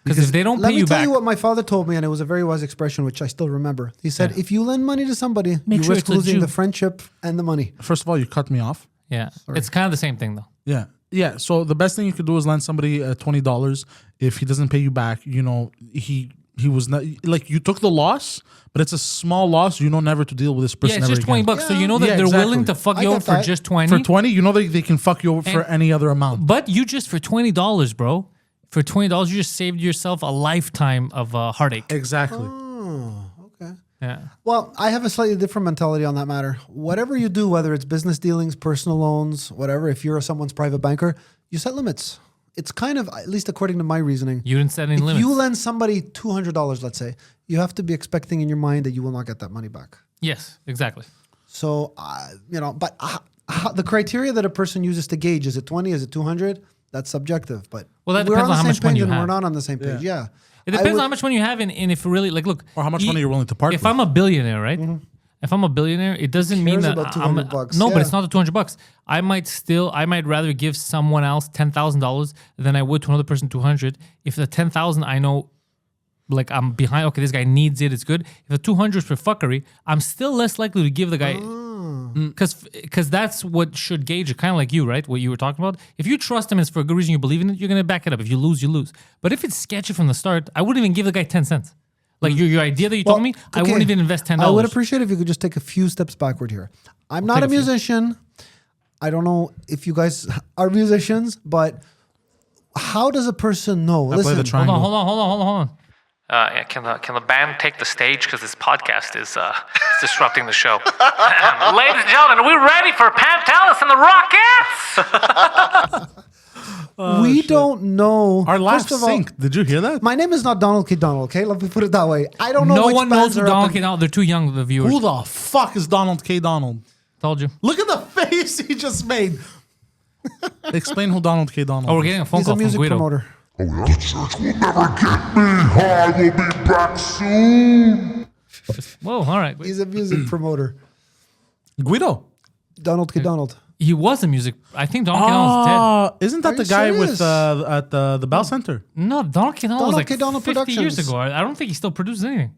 Because if they don't pay you back. Let me tell you what my father told me, and it was a very wise expression, which I still remember. He said, if you lend money to somebody, you sure risk it's a losing Jew. the friendship and the money. First of all, you cut me off. Yeah. It's kind of the same thing though. Yeah. Yeah. So the best thing you could do is lend somebody $20. If he doesn't pay you back, he was not like you took the loss, but it's a small loss. You know never to deal with this person. Yeah, it's just ever $20. again. So you know that they're willing to fuck you over for just 20. For 20, you know they can fuck you over for any other amount. But you just for $20, bro. For $20, you just saved yourself a lifetime of heartache. Exactly. Oh, okay. Yeah. Well, I have a slightly different mentality on that matter. Whatever you do, whether it's business dealings, personal loans, whatever, if you're someone's private banker, you set limits. It's kind of, at least according to my reasoning. You didn't set any limits. If you lend somebody $200, let's say, you have to be expecting in your mind that you will not get that money back. Yes, exactly. So, but the criteria that a person uses to gauge, is it 20, is it 200? That's subjective, but well, that depends on how much money you have. We're not on the same page. Yeah. It depends on how much money you have and if really, like, look. Or how much money you're willing to part If with. I'm a billionaire, right? Mm-hmm. If I'm a billionaire, it doesn't mean that about I'm $200. No, but it's not the $200. I might rather give someone else $10,000 than I would to another person $200. If the $10,000 I know, like I'm behind, okay, this guy needs it, it's good. If the $200 is for fuckery, I'm still less likely to give the guy, because that's what should gauge it. Kind of like you, right? What you were talking about. If you trust him and it's for a good reason, you believe in it, you're gonna back it up. If you lose, you lose. But if it's sketchy from the start, I wouldn't even give the guy 10 cents. Like your idea that you told me, I wouldn't even invest $10. I would appreciate if you could just take a few steps backward here. I'm not a musician. I don't know if you guys are musicians, but how does a person know? I play the triangle. Hold on. Can the band take the stage because this podcast is disrupting the show? Ladies and gentlemen, are we ready for Pantelis and the Rockettes? We don't know. Our last First of all, sync. Did you hear that? my name is not Donald K. Donald, okay? Let me put it that way. I don't know No which one knows bands who are Donald up K. in- Donald. They're too young, the viewers. Who the fuck is Donald K. Donald? Told you. Look at the face he just made. Explain who Donald K. Donald Oh, we're is. getting a phone He's call a from music Guido. promoter. The church will never get me. I will be back soon. Whoa, all right. He's a music promoter. Guido. Donald K. Donald. He was a music. I think Donald K. Donald's dead. Isn't that Are the you guy serious? with at the Bell Center? No, Donald K. Donald was Donald like K. Donald 50 years Productions. ago. I don't think he still produces anything.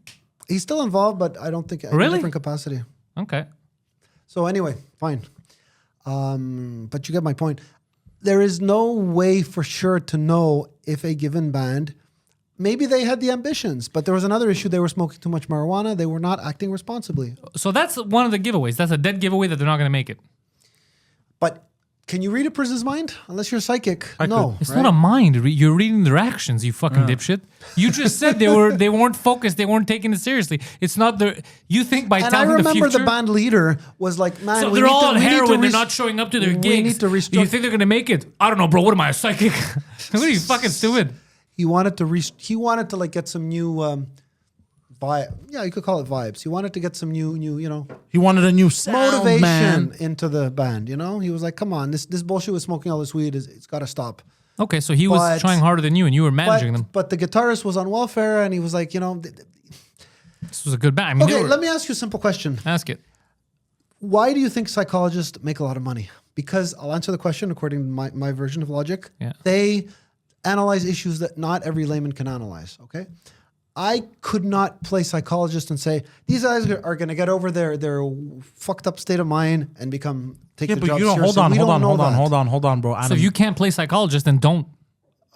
He's still involved, but I don't think in a Really? different capacity. Okay. So anyway, fine. But you get my point. There is no way for sure to know if a given band, maybe they had the ambitions, but there was another issue. They were smoking too much marijuana. They were not acting responsibly. So that's one of the giveaways. That's a dead giveaway that they're not going to make it. But can you read a person's mind? Unless you're psychic. I No. could. It's right? not a mind. You're reading their actions, you fucking dipshit. You just said they weren't focused. They weren't taking it seriously. It's not their. You think by And I telling the remember future. the band leader was like, man, So we they're need all to, on we need to heroin. They're res- not showing up to their gigs. We need to You restructure. think they're gonna make it? I don't know, bro. What am I, a psychic? What are you fucking stupid? He wanted to like get some new vibe. Yeah, you could call it vibes. He wanted to get some new, He wanted a new sound, motivation man. into the band. He was like, come on, this bullshit with smoking all this weed it's got to stop. Okay, so he was But- trying harder than you, and you were managing them. But the guitarist was on welfare, and he was like, This was a good band. I mean, they okay, were- let me ask you a simple question. ask it. Why do you think psychologists make a lot of money? Because I'll answer the question according to my version of logic. Yeah. They analyze issues that not every layman can analyze, okay? I could not play psychologist and say, these guys are going to get over their fucked up state of mind and take Yeah, the but job you don't. seriously. Hold on, We hold don't on, know hold on, bro. So Adam. if you can't play psychologist, then don't.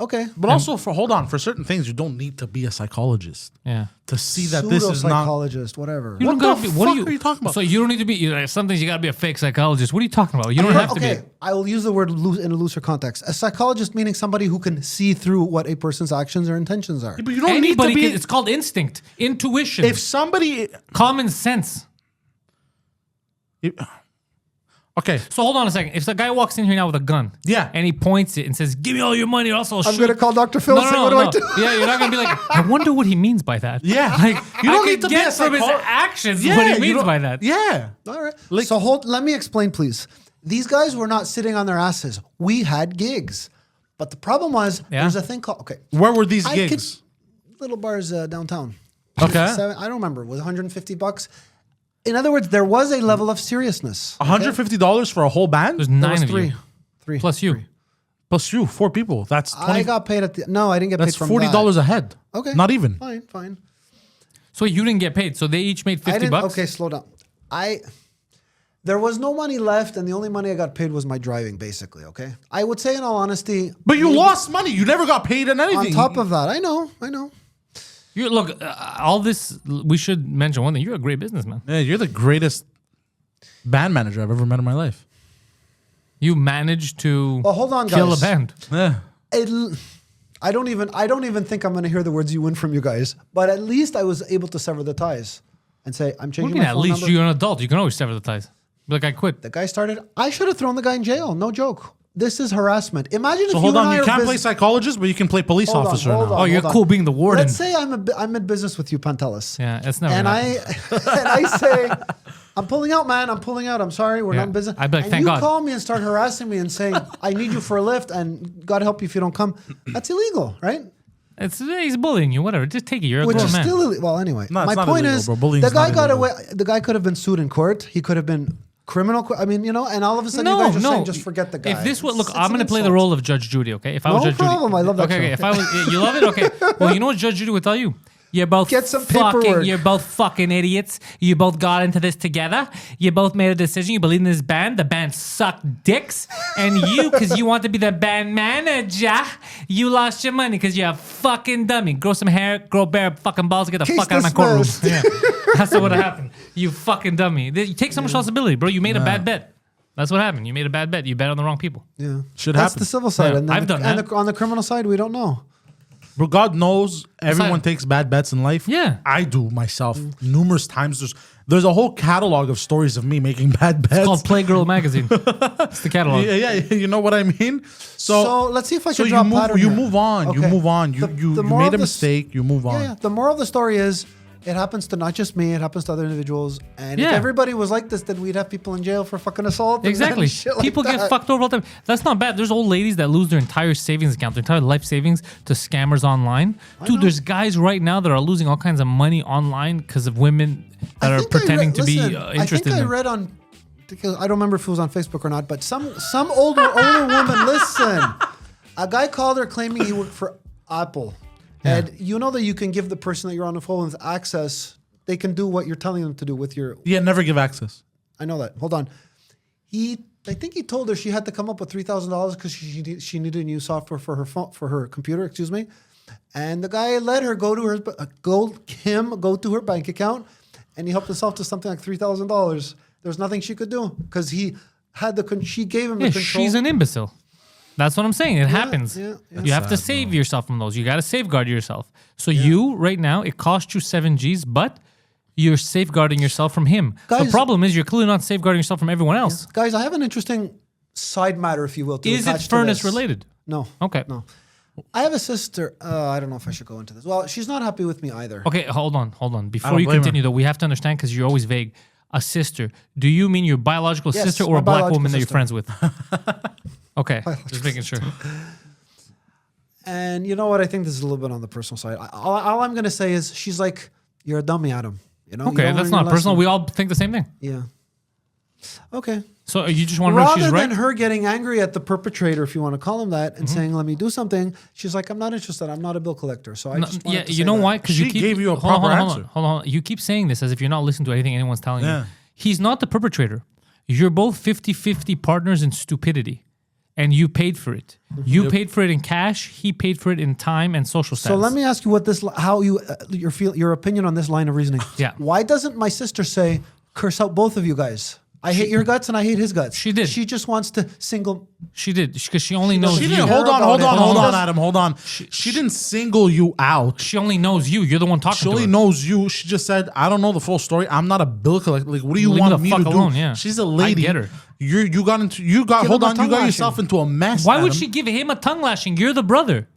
Okay. But also for certain things, you don't need to be a psychologist Yeah. to see that this is not. Pseudo-psychologist, whatever. You What don't gotta the be, what fuck are you talking about? So you don't need to be. Some things you gotta be a fake psychologist. What are you talking about? You don't have to Okay, be. I will use the word in a looser context. A psychologist meaning somebody who can see through what a person's actions or intentions are. But you don't Anybody need to can. be. It's called instinct, intuition, If somebody. common sense. Okay. So hold on a second. If the guy walks in here now with a gun, Yeah. and he points it and says, "Give me all your money, or else I'll I'm shoot." going to call Dr. Phil No, and say, no, what no, do I no. do? Yeah, you're not gonna be like, I wonder what he means by that. Yeah. Like You don't I need could to be get a from his psycholo- actions Yeah, what he you means don't- by that. Yeah. All right. Let me explain, please. These guys were not sitting on their asses. We had gigs. But the problem was, Yeah. there's a thing called, okay, Where were these I gigs? little bars downtown. Okay. I don't remember. It was $150. In other words, there was a level of seriousness. $150 for a whole band? There's There 9 was of three. you Three. plus you. Plus you, 4 people. That's 20. I got paid no, I didn't get That's paid from $40 that. a head. Okay. Not even. Fine. So you didn't get paid. So they each made I didn't, $50. okay, slow down. There was no money left, and the only money I got paid was my driving, basically, okay? I would say, in all honesty, But you lost money. You never got paid on anything. on top of that, I know. Look, all this. We should mention one thing. You're a great businessman. Yeah, you're the greatest band manager I've ever met in my life. You managed to Well, hold on, kill guys. a band. Yeah. I don't even think I'm going to hear the words "you win" from you guys. But at least I was able to sever the ties and say, I'm What do changing you mean? my At phone least number. you're an adult. You can always sever the ties. Be like, I quit. The guy started. I should have thrown the guy in jail. No joke. This is harassment. Imagine So if hold you and on, I you are can't bus- play psychologist, but you can play police Hold on, officer hold now. on. Oh, you're hold cool being the warden. Let's say I'm in business with you, Pantelis. Yeah, it's never. And gonna happen. I say, I'm pulling out, man. I'm pulling out. I'm sorry. We're Yeah. not in business. I'd be like, and thank you God. call me and start harassing me and saying, I need you for a lift, and God help you if you don't come. That's illegal, right? He's bullying you. Whatever. Just take it. You're a Which grown is man. still illegal. Well, anyway, No, it's my not point illegal, is, bro. Bullying the is guy not got illegal. away. The guy could have been sued in court. He could have been criminal. I mean, and all of a sudden you guys are saying, just forget the guy. If this was, look, It's I'm going to an play the insult. role of Judge Judy. Okay, if I was No Judge problem. Judy, I love that Okay, show. if I was, you love it. Okay. Well, you know what Judge Judy would tell you. You're both Get some fucking. paperwork. You're both fucking idiots. You both got into this together. You both made a decision. You believe in this band. The band sucked dicks, and you, because you want to be the band manager, you lost your money because you're a fucking dummy. Grow some hair, grow bare fucking balls, and get the Case fuck out of my courtroom. dismissed. Yeah, that's what would have happened. You fucking dummy. You take some responsibility, bro. You made a bad bet. That's what happened. You made a bad bet. You bet on the wrong people. Yeah, Should that's happen. the civil side, Yeah, and then I've done and that. on the criminal side, we don't know. Bro, God knows everyone takes bad bets in life. Yeah. I do myself numerous times. There's a whole catalog of stories of me making bad bets. It's called Playgirl Magazine. It's the catalog. Yeah, you know what I mean? So let's see if I can you draw a move, pattern you here. move on. You Okay. move on. You moral made a of this- mistake. You move on. Yeah. The moral of the story is it happens to not just me, it happens to other individuals. And if Yeah. everybody was like this, then we'd have people in jail for fucking assault. and Exactly. shit like People get that. fucked over all the time. That's not bad. There's old ladies that lose their entire savings account, their entire life savings to scammers online. Dude, there's guys right now that are losing all kinds of money online because of women that are pretending to be interested I think I in them. read on, because I don't remember if it was on Facebook or not, but some older woman, listen, a guy called her claiming he worked for Apple. And you know that you can give the person that you're on the phone with access. They can do what you're telling them to do with your. Yeah, never give access. I know that. Hold on. I think he told her she had to come up with $3,000 because she needed new software for her phone, for her computer. Excuse me. And the guy let her go to her bank account, and he helped himself to something like $3,000. There's nothing she could do because he had she gave him the control. She's an imbecile. That's what I'm saying. It happens. yeah. You have to save yourself from those. You got to safeguard yourself. So you, right now, it cost you 7 Gs, but you're safeguarding yourself from him. The Guys- problem is you're clearly not safeguarding yourself from everyone else. Guys, I have an interesting side matter, if you will. To Is it attach to furnace this. related? No. Okay. No. I have a sister. I don't know if I should go into this. Well, she's not happy with me either. Okay, hold on. Before don't you blame her. continue, though, we have to understand because you're always vague. A sister. Do you mean your biological Yes, sister or my a black biological woman that you're sister. friends with? Okay, just making sure. And you know what? I think this is a little bit on the personal side. All I'm going to say is she's like, you're a dummy, Adam. You know? You Okay, don't that's learn your not personal. lesson. We all think the same thing. Yeah. Okay. So you just want to know if Rather she's than right? her getting angry at the perpetrator, if you want to call him that, and Mm-hmm. saying, let me do something, she's like, I'm not interested. I'm not a bill collector. So I just wanted to you say know that. why? Because you She keep gave you a hold on, proper hold on, answer. Hold on. You keep saying this as if you're not listening to anything anyone's telling Yeah. you. He's not the perpetrator. You're both 50-50 partners in stupidity. And you paid for it. You paid for it in cash. He paid for it in time and social status. So let me ask you what this, how you, your opinion on this line of reasoning. Yeah. Why doesn't my sister say, curse out both of you guys? I hate your guts and I hate his guts. She did. She just wants to single. She did because she only knows doesn't you. She didn't. care Hold on, about it. Adam. Hold on. She didn't single you out. She only knows you. You're the one talking She to only her. knows you. She just said, "I don't know the full story. I'm not a bill collector. Like, what do you Leave me want the me fuck to alone, do?" yeah. She's a lady. I get her. You got Give him a hold on. tongue You got lashing. yourself into a mess. Why would Adam. she give him a tongue lashing? You're the brother.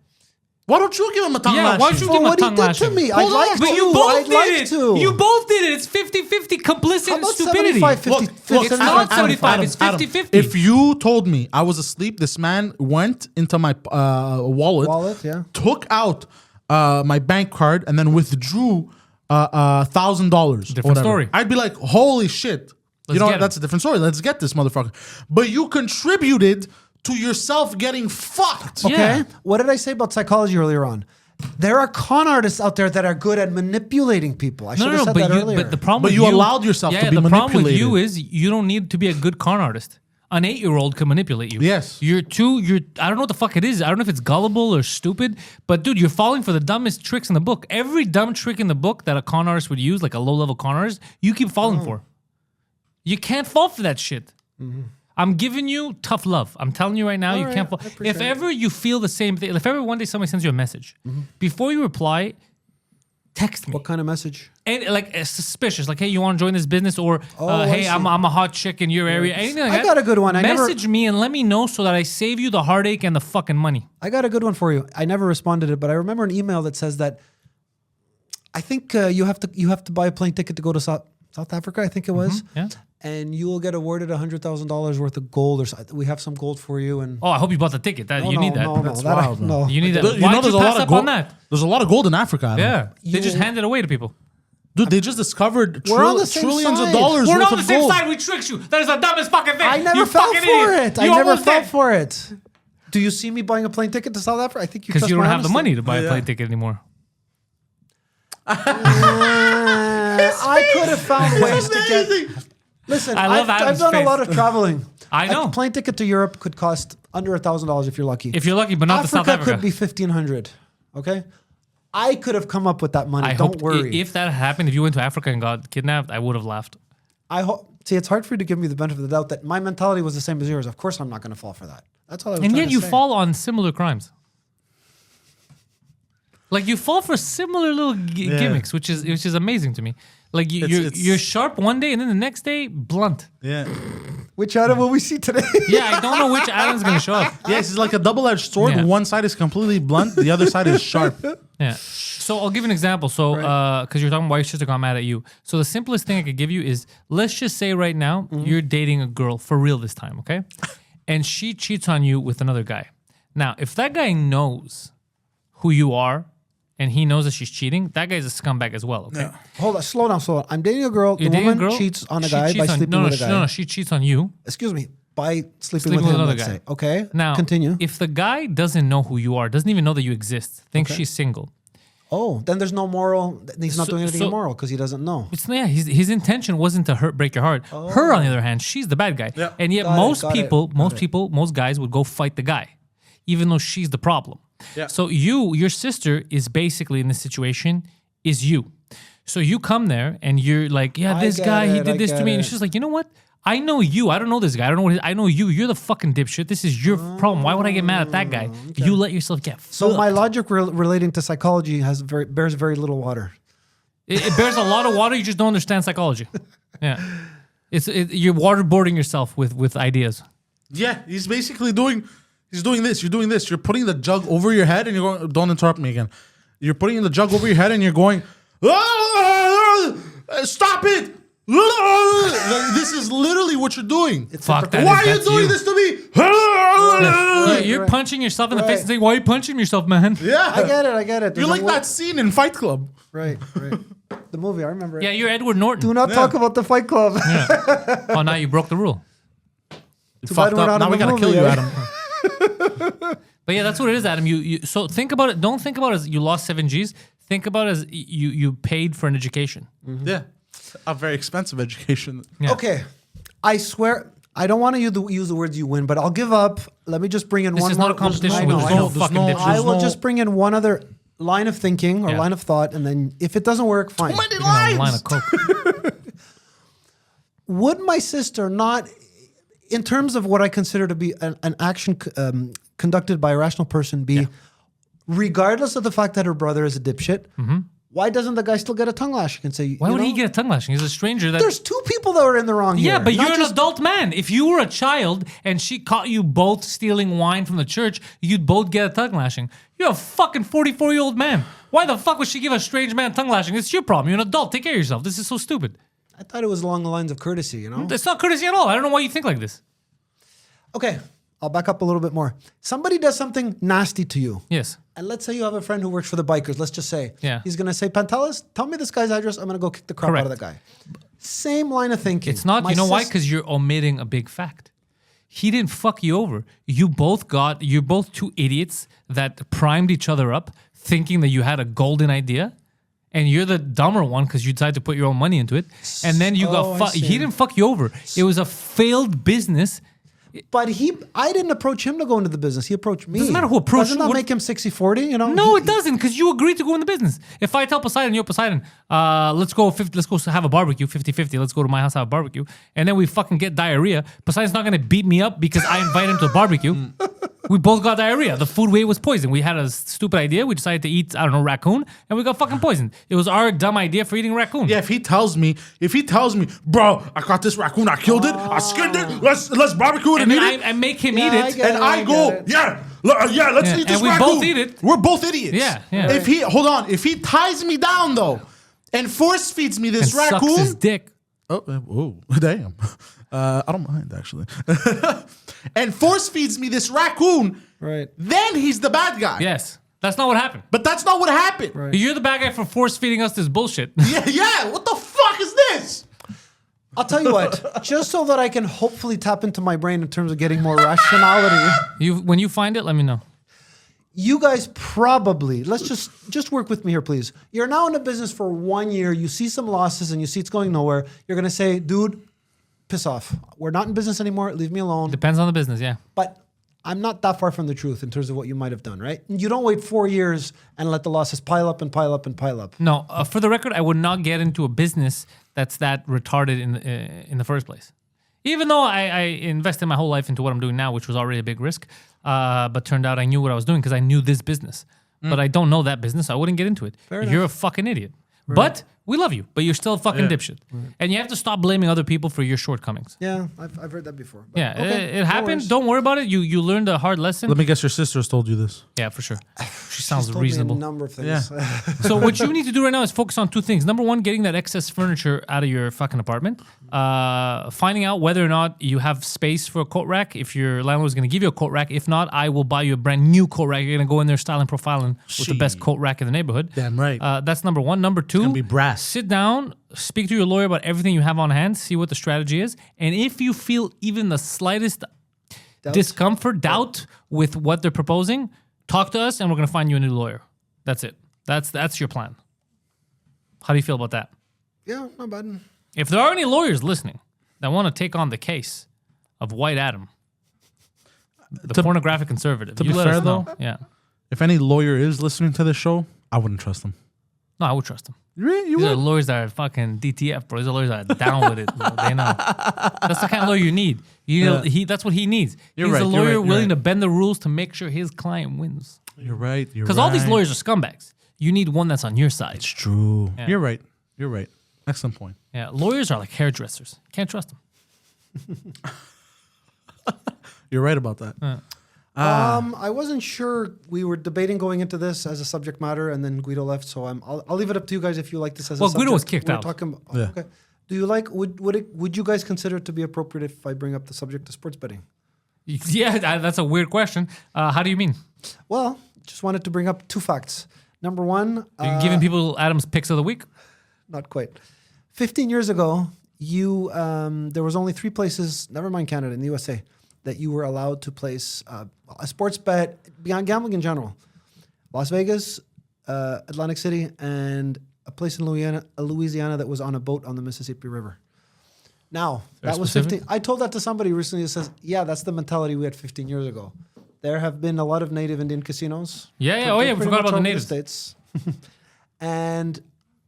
Why don't you give him a tongue Yeah, lashing? why don't you For give him a what he tongue did lashing? to me. Hold I'd on, like but to. you both I'd did like it. to. You both did it. It's 50-50 complicit How and about stupidity. 75, 50, It's not 75, it's 50-50. If you told me I was asleep, this man went into my wallet, yeah. took out my bank card, and then withdrew $1,000. Different story. I'd be like, holy shit. Let's You know get what? it. That's a different story. Let's get this motherfucker. But you contributed to yourself getting fucked. Yeah. Okay. What did I say about psychology earlier on? There are con artists out there that are good at manipulating people. I should have said that earlier. but the problem But with you allowed yourself to be the problem with you manipulated. is you don't need to be a good con artist. An 8-year-old can manipulate you. Yes. I don't know what the fuck it is. I don't know if it's gullible or stupid, but dude, you're falling for the dumbest tricks in the book. Every dumb trick in the book that a con artist would use, like a low-level con artist, you keep falling for. You can't fall for that shit. I'm giving you tough love. I'm telling you right now, you right, can't fall. I appreciate If it. ever you feel the same thing, if ever one day somebody sends you a message, before you reply, text me. what kind of message? And like suspicious, like, hey, you want to join this business, or I hey, see. I'm a hot chick in your area. Anything like I that. got a good one. I never- Message me and let me know so that I save you the heartache and the fucking money. I got a good one for you. I never responded to it, but I remember an email that says that I think you have to buy a plane ticket to go to South Africa. I think it was. Yeah. And you will get awarded $100,000 worth of gold, or we have some gold for you. And Oh, I hope you bought the ticket. That you need that. No, That's that wild, no. You need that. You Why know, did you there's a pass lot of up gold. on that? There's a lot of gold in Africa. Adam. Yeah, they just You- hand it away to people. Dude, they just discovered We're on the same trillions of side. dollars We're worth on the of same gold. side. We tricked you. That is the dumbest fucking thing. I never You fell fucking for idiot. it. I You never almost fell did. for it. Do you see me buying a plane ticket to South Africa? I think you Because trust you don't my have the honesty. money to buy a Yeah. plane ticket anymore. I could have found ways to get. Listen, I love I've Adam's done a face. lot of traveling. I know. A plane ticket to Europe could cost under $1,000 if you're lucky. If you're lucky, but not to South Africa Africa. could be $1,500. Okay, I could have come up with that money. I Don't hope worry. if that happened, if you went to Africa and got kidnapped, I would have laughed. I hope. See, it's hard for you to give me the benefit of the doubt that my mentality was the same as yours. Of course, I'm not going to fall for that. That's all I was And trying yet to you say. fall on similar crimes. Like you fall for similar little gimmicks, which is amazing to me. Like you're sharp one day and then the next day blunt. Yeah. Which Adam will we see today? Yeah, I don't know which Adam's gonna show up. Yes, it's like a double-edged sword. Yeah. One side is completely blunt, the other side is sharp. Yeah. So I'll give you an example. So because you're talking why your sister got mad at you. So the simplest thing I could give you is let's just say right now you're dating a girl for real this time, okay? And she cheats on you with another guy. Now, if that guy knows who you are and he knows that she's cheating, that guy's a scumbag as well, okay? Hold on, slow down. I'm dating a girl. You're the dating a woman girl, cheats on a she guy cheats by on- sleeping with a guy. No, she cheats on you. Excuse me, by sleeping Sleeping with with him, another let's guy. say. Okay, Now, continue. if the guy doesn't know who you are, doesn't even know that you exist, thinks she's single, Oh, then there's no moral. He's not So- doing anything so- immoral because he doesn't know. it's his intention wasn't to break your heart. Her, on the other hand, she's the bad guy. Yeah. And yet Got it, most got it, most guys would go fight the guy, even though she's the problem. Yeah. So your sister is basically in this situation is you. So you come there and you're like, yeah, I this get guy, he it, did I this to get me. And it. she's like, you know what? I know you. I don't know this guy. I don't know what I know you. You're the fucking dipshit. This is your problem. Why would I get mad at that guy? You let yourself get So fucked. my logic relating to psychology bears very little water. It bears a lot of water. You just don't understand psychology. Yeah. You're waterboarding yourself with ideas. Yeah, he's basically doing this, you're doing this. You're putting the jug over your head and you're going, don't interrupt me again. You're putting the jug over your head and you're going, stop it! Like, this is literally what you're doing. Fuck that. Why are you that's doing you. this to me? You're punching yourself in the face and saying, "Why are you punching yourself, man?" Yeah, I get it. You're There's like a that scene in Fight Club. Right. The movie, I remember it. Yeah, you're Edward Norton. Do not talk about the Fight Club. Oh, now you broke the rule. Too Fucked bad we're up. not Now in we the gotta movie, kill you, eh? Adam. But yeah, that's what it is, Adam. You so think about it. Don't think about it as you lost 7 G's. Think about it as you paid for an education. Yeah, a very expensive education. Yeah. Okay. I swear, I don't want to use the words you win, but I'll give up. Let me just bring in This one is more. not a competition I with know, no I know. fucking no- dipshit. I will no- just bring in one other line of thinking or Yeah. line of thought, and then if it doesn't work, fine. Many Give me a line lines. of coke. Would my sister not, in terms of what I consider to be an action conducted by a rational person, be regardless of the fact that her brother is a dipshit? Why doesn't the guy still get a tongue lashing and say, Why you would he know, get a tongue lashing? He's a stranger. There's two people that are in the wrong here. Yeah, but Not you're an just- adult man. If you were a child and she caught you both stealing wine from the church, you'd both get a tongue lashing. You're a fucking 44-year-old man. Why the fuck would she give a strange man a tongue lashing? It's your problem. You're an adult. Take care of yourself. This is so stupid. I thought it was along the lines of courtesy, you know? It's not courtesy at all. I don't know why you think like this. Okay, I'll back up a little bit more. Somebody does something nasty to you. Yes. And let's say you have a friend who works for the bikers. Let's just say. Yeah. He's going to say, Pantelis, tell me this guy's address. I'm going to go kick the crap out of the guy. Same line of thinking. It's not. My You know why? sis- Because you're omitting a big fact. He didn't fuck you over. You're both two idiots that primed each other up thinking that you had a golden idea. And you're the dumber one because you decided to put your own money into it. And then you Oh, got I fucked. see. He didn't fuck you over. It was a failed business. But I didn't approach him to go into the business. He approached me. Doesn't matter who approached Doesn't you. that What- make him 60-40? You know? No, it doesn't, because you agreed to go in the business. If I tell Poseidon, yo, Poseidon, let's go have a barbecue, 50-50. Let's go to my house, have a barbecue. And then we fucking get diarrhea. Poseidon's not going to beat me up because I invite him to a barbecue. We both got diarrhea. The food we ate was poisoned. We had a stupid idea. We decided to eat, I don't know, raccoon, and we got fucking poisoned. It was our dumb idea for eating raccoon. Yeah, if he tells me, bro, I caught this raccoon, I killed it, I skinned it, let's barbecue it and And eat then it. I make him Yeah, eat I it. get And it, I get go, it. let's Yeah, eat this and we raccoon. both eat it. We're both idiots. Yeah, yeah. If he ties me down though, and force feeds me And this sucks his raccoon, dick. oh, damn, I don't mind actually, and force feeds me this raccoon, Right. then he's the bad guy. Yes. That's not what happened. But that's not what happened. Right. You're the bad guy for force feeding us this bullshit. Yeah, what the fuck is this? I'll tell you what. Just so that I can hopefully tap into my brain in terms of getting more rationality. When you find it, let me know. You guys probably, let's just work with me here, please. You're now in a business for 1 year. You see some losses and you see it's going nowhere. You're going to say, dude, piss off. We're not in business anymore. Leave me alone. Depends on the business, yeah. But I'm not that far from the truth in terms of what you might have done, right? You don't wait 4 years and let the losses pile up and pile up and pile up. No, for the record, I would not get into a business that's that retarded in the first place. Even though I invested my whole life into what I'm doing now, which was already a big risk, but turned out I knew what I was doing because I knew this business. but I don't know that business. I wouldn't get into it. You're a fucking idiot. But we love you, but you're still a fucking dipshit. And you have to stop blaming other people for your shortcomings. Yeah, I've heard that before. Yeah, Okay, it happened. Don't worry about it. You learned a hard lesson. Let me guess, your sister's told you this. Yeah, for sure. She sounds She's told reasonable. me a number of things. So what you need to do right now is focus on two things. Number one, getting that excess furniture out of your fucking apartment. Finding out whether or not you have space for a coat rack. If your landlord is going to give you a coat rack. If not, I will buy you a brand new coat rack. You're going to go in there styling, profiling with the best coat rack in the neighborhood. Damn right. That's number one. Number two, gonna be brass. Sit down, speak to your lawyer about everything you have on hand, see what the strategy is. And if you feel even the slightest doubt with what they're proposing, talk to us and we're going to find you a new lawyer. That's it. That's your plan. How do you feel about that? Yeah, not bad. If there are any lawyers listening that want to take on the case of White Adam, the pornographic conservative, to you be let fair, us know. though, Yeah. If any lawyer is listening to this show, I wouldn't trust them. No, I would trust them. You These are would? lawyers that are fucking DTF, bro. These are lawyers that are down with it. Bro. They know. That's the kind of lawyer you need. That's what he needs. You're He's right, a you're lawyer right, you're willing right. to bend the rules to make sure his client wins. You're right. Because all these lawyers are scumbags. You need one that's on your side. It's true. Yeah. You're right. You're right. Excellent point. Yeah, lawyers are like hairdressers. Can't trust them. You're right about that. I wasn't sure. We were debating going into this as a subject matter, and then Guido left. So I'll leave it up to you guys if you like this as a subject. Guido was kicked We're out. Talking, Yeah. Okay. Do you like? Would you guys consider it to be appropriate if I bring up the subject of sports betting? Yeah, that's a weird question. How do you mean? Well, just wanted to bring up two facts. Number one, Are you giving people Adam's picks of the week? not quite. 15 years ago, there was only 3 places, never mind Canada, in the USA, that you were allowed to place a sports bet beyond gambling in general. Las Vegas, Atlantic City, and a place in Louisiana that was on a boat on the Mississippi River. Now, Very that was specific. 15. I told that to somebody recently that says, yeah, that's the mentality we had 15 years ago. There have been a lot of native Indian casinos. Yeah. Oh, yeah. We Pretty forgot much about the all over natives. States. And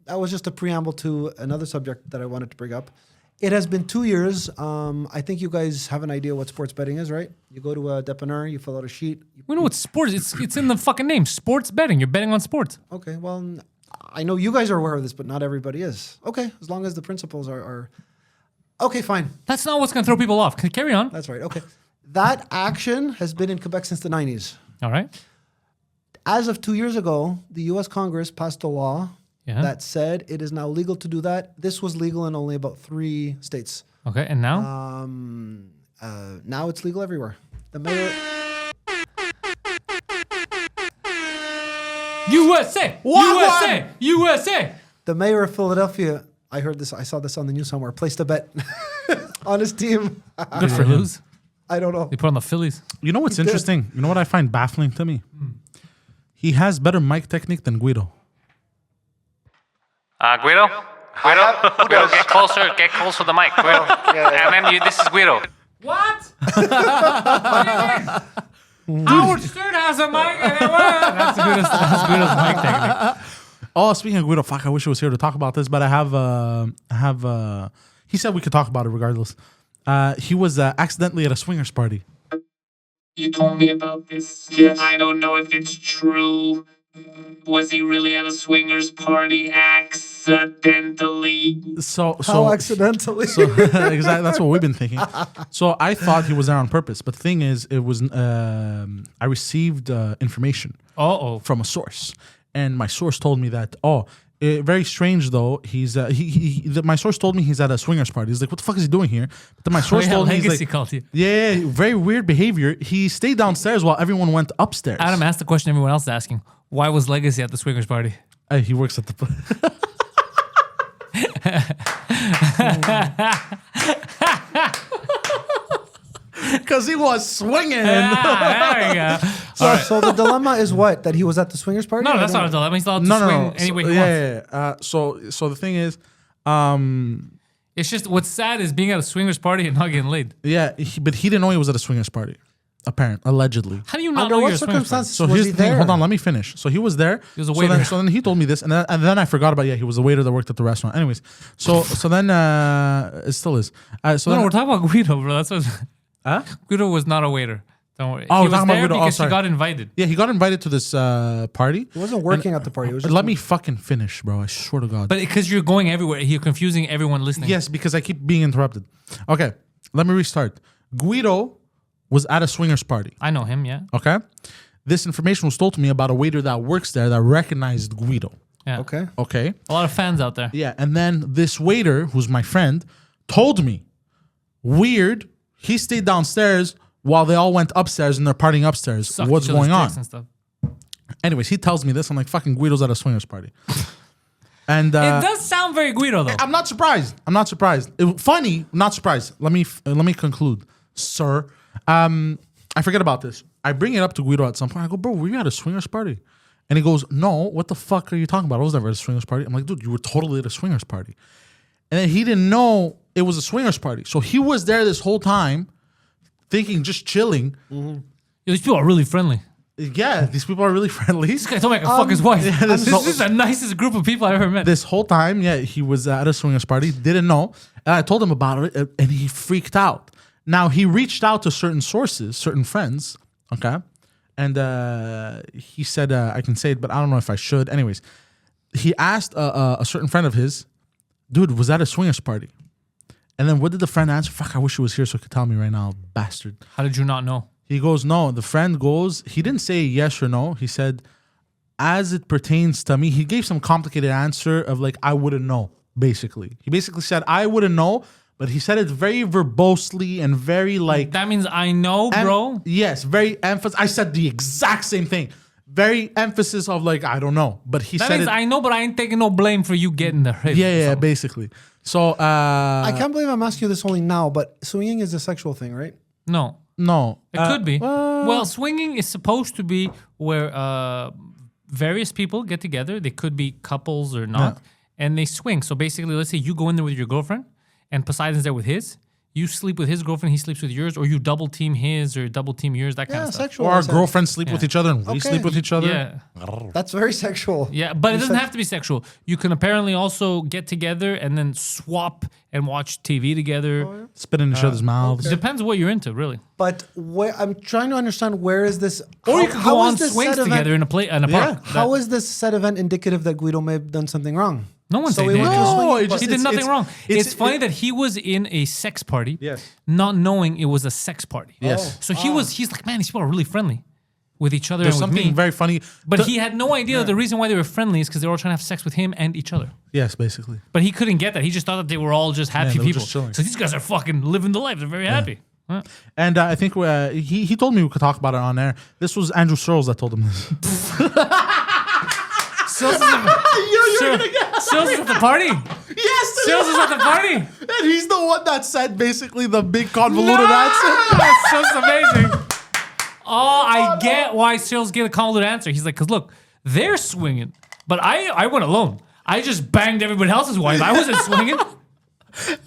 that was just a preamble to another subject that I wanted to bring up. It has been 2 years. I think you guys have an idea what sports betting is, right? You go to a dépanneur, you fill out a sheet. We know what sports. It's in the fucking name. Sports betting. You're betting on sports. Okay, well, I know you guys are aware of this, but not everybody is. Okay, as long as the principles are okay, fine. That's not what's going to throw people off. Carry on. That's right. Okay. That action has been in Quebec since the 90s. All right. As of 2 years ago, the U.S. Congress passed a law Yeah. that said it is now legal to do that. This was legal in only about 3 states. Okay. And now? Now it's legal everywhere. The mayor. USA! USA! USA! The mayor of Philadelphia, I heard this, I saw this on the news somewhere, placed a bet on his team. Good for lose. I don't know. They put on the Phillies. You know what's interesting? You know what I find baffling to me? He has better mic technique than Guido. Guido? Guido, get closer to the mic. Guido. And then this is Guido. What? Howard Stern has a mic. That's Guido's mic technique. Oh, speaking of Guido, fuck, I wish he was here to talk about this, but I have he said we could talk about it regardless. He was accidentally at a swingers party. You told me about this. Yes. I don't know if it's true. Was he really at a swingers party accidentally? How accidentally? So exactly, that's what we've been thinking. So I thought he was there on purpose, but the thing is, it was I received information from a source, and my source told me that very strange though. He's my source told me he's at a swingers party. He's like, what the fuck is he doing here? But then my source told me he's Legacy like, called you. yeah, very weird behavior. He stayed downstairs while everyone went upstairs. Adam asked the question everyone else is asking. Why was Legacy at the swingers party? He works at the. Because he was swinging. There you go. So the dilemma is what? That he was at the swingers party? No, I that's don't not a know. dilemma. He's allowed to swing any way he wants. Yeah. So the thing is, It's just what's sad is being at a swingers party and not getting laid. but he didn't know he was at a swingers party. Allegedly. How do you not Under know what you're a swingers party? circumstances So was here's he the thing. there? Hold on, let me finish. So he was there. He was a waiter. So then he told me this, and then I forgot about. He was a waiter that worked at the restaurant. Anyways, so then it still is. So No, then, we're talking about Guido, bro. That's what. Huh? Guido was not a waiter. Don't worry. Oh, he was talking about there Guido. Oh, because he sorry. got invited. Yeah, he got invited to this party. He wasn't working at the party. It was just Let me fucking finish, bro. I swear to God. But because you're going everywhere, you're confusing everyone listening. Yes, because I keep being interrupted. Okay, let me restart. Guido was at a swingers party. I know him, yeah. Okay, this information was told to me about a waiter that works there that recognized Guido. Yeah. Okay. Okay. A lot of fans out there. Yeah, and then this waiter, who's my friend, told me, weird, he stayed downstairs while they all went upstairs and they're partying upstairs. Sucked What's each other's going on? dicks and stuff. Anyways, he tells me this. I'm like, fucking Guido's at a swingers party. And It does sound very Guido, though. I'm not surprised. Funny, not surprised. Let me conclude, sir. I forget about this. I bring it up to Guido at some point. I go, bro, were you at a swingers party? And he goes, no, what the fuck are you talking about? I was never at a swingers party. I'm like, dude, you were totally at a swingers party. And then he didn't know it was a swingers party. So he was there this whole time thinking, just chilling. Yo, these people are really friendly. Yeah, these people are really friendly. This guy told me I could fuck his wife. this This is the nicest group of people I've ever met. This whole time, yeah, he was at a swingers party, didn't know. And I told him about it, and he freaked out. Now, he reached out to certain sources, certain friends, okay? And he said, I can say it, but I don't know if I should. Anyways, he asked a certain friend of his, dude, was that a swingers party? And then what did the friend answer? Fuck, I wish he was here so he could tell me right now, bastard. How did you not know? He goes, no. The friend goes, he didn't say yes or no. He said, as it pertains to me, he gave some complicated answer of like, I wouldn't know, basically. He basically said, I wouldn't know, but he said it very verbosely and very like... That means I know, bro. Yes, very emphasis. I said the exact same thing. Very emphasis of like, I don't know. But he That said means it... I know, but I ain't taking no blame for you getting the rape. Yeah, basically. So, I can't believe I'm asking you this only now, but swinging is a sexual thing, right? No. no. It could be. Well, swinging is supposed to be where various people get together. They could be couples or not, and they swing. So basically, let's say you go in there with your girlfriend, and Poseidon's there with his. You sleep with his girlfriend, he sleeps with yours, or you double team his or double team yours, that kind of stuff. Sexual. Or our I said. girlfriends sleep with each other and we Okay. sleep with each other. Yeah. That's very sexual. Yeah, but it doesn't said- have to be sexual. You can apparently also get together and then swap and watch TV together. Spit in each other's mouths. Depends what you're into, really. But I'm trying to understand where is this? Or you could go on is this swings said together in a event, park. How is this said event indicative that Guido may have done something wrong? No one So said he went to that. a swinging No, party. it just- He did nothing wrong. It's funny it- that he was in a sex party, Yes. not knowing it was a sex party. Yes. So he's like, man, these people are really friendly with each other There's and with something me. very funny. But he had no idea the reason why they were friendly is because they were all trying to have sex with him and each other. Yes, basically. But he couldn't get that. He just thought that they were all just happy they were people. just chilling. So these guys are fucking living the life. They're very happy. Huh? And I think he told me we could talk about it on air. This was Andrew Searles that told him this. Sills is at the party. Yes, Sills is at the party. and he's the one that said basically the big convoluted answer. That's just amazing. Oh, I get why Sills gave a convoluted answer. He's like, because look, they're swinging, but I went alone. I just banged everybody else's wife. I wasn't swinging.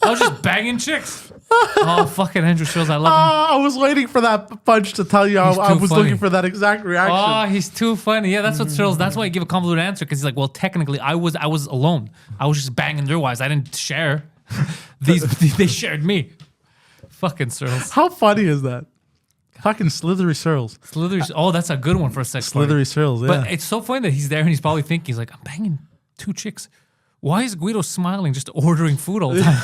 I was just banging chicks. Oh, fucking Andrew Sills, I love him. I was waiting for that punch to tell you He's I too was funny. looking for that exact reaction. Oh, he's too funny. Yeah, that's what Sills. That's why I give a convoluted answer because he's like, well, technically, I was alone. I was just banging their wives. I didn't share. They shared me. Fucking Sills. How funny is that? Fucking slithery Searles. Slithery. Oh, that's a good one for a sex party. Slithery Searles, yeah. But it's so funny that he's there and he's probably thinking, he's like, I'm banging 2 chicks. Why is Guido smiling, just ordering food all the time?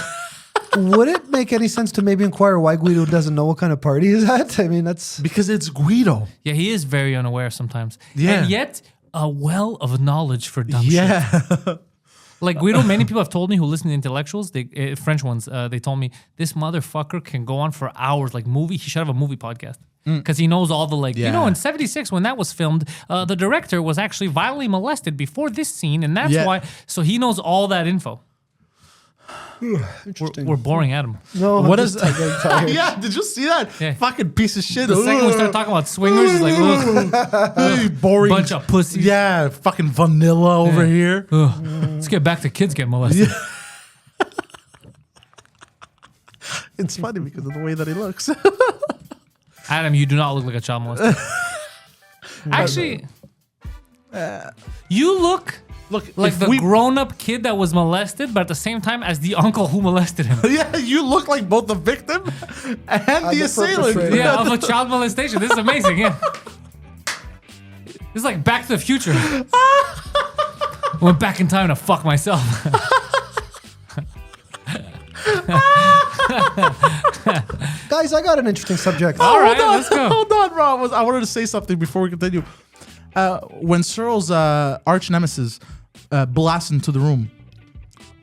Would it make any sense to maybe inquire why Guido doesn't know what kind of party he's at? I mean, that's Because it's Guido. Yeah, he is very unaware sometimes. Yeah. And yet, a well of knowledge for dumb shit. Yeah. Like Guido, many people have told me who listen to intellectuals, they French ones, they told me, this motherfucker can go on for hours, like he should have a movie podcast. Because he knows all the Yeah. in 76 when that was filmed, the director was actually violently molested before this scene, and that's Yeah. why. So he knows all that info. interesting. We're boring at him. no, What I'm is just getting tired. Yeah, did you see that? Yeah. Fucking piece of shit. The second we start talking about swingers, it's like, ugh, boring. bunch of pussies. Yeah, fucking vanilla over here. Ugh. Let's get back to kids getting molested. It's funny because of the way that he looks. Adam, you do not look like a child molester. Actually, you look Look, Like if the grown-up kid that was molested, but at the same time as the uncle who molested him. Yeah, you look like both the victim and the assailant. perpetrator. Yeah, of a child molestation. This is amazing. Yeah. This is like Back to the Future. Went back in time to fuck myself. Guys, I got an interesting subject. All right, let's go. Hold on, bro. I wanted to say something before we continue. When Cyril's arch nemesis blasts into the room,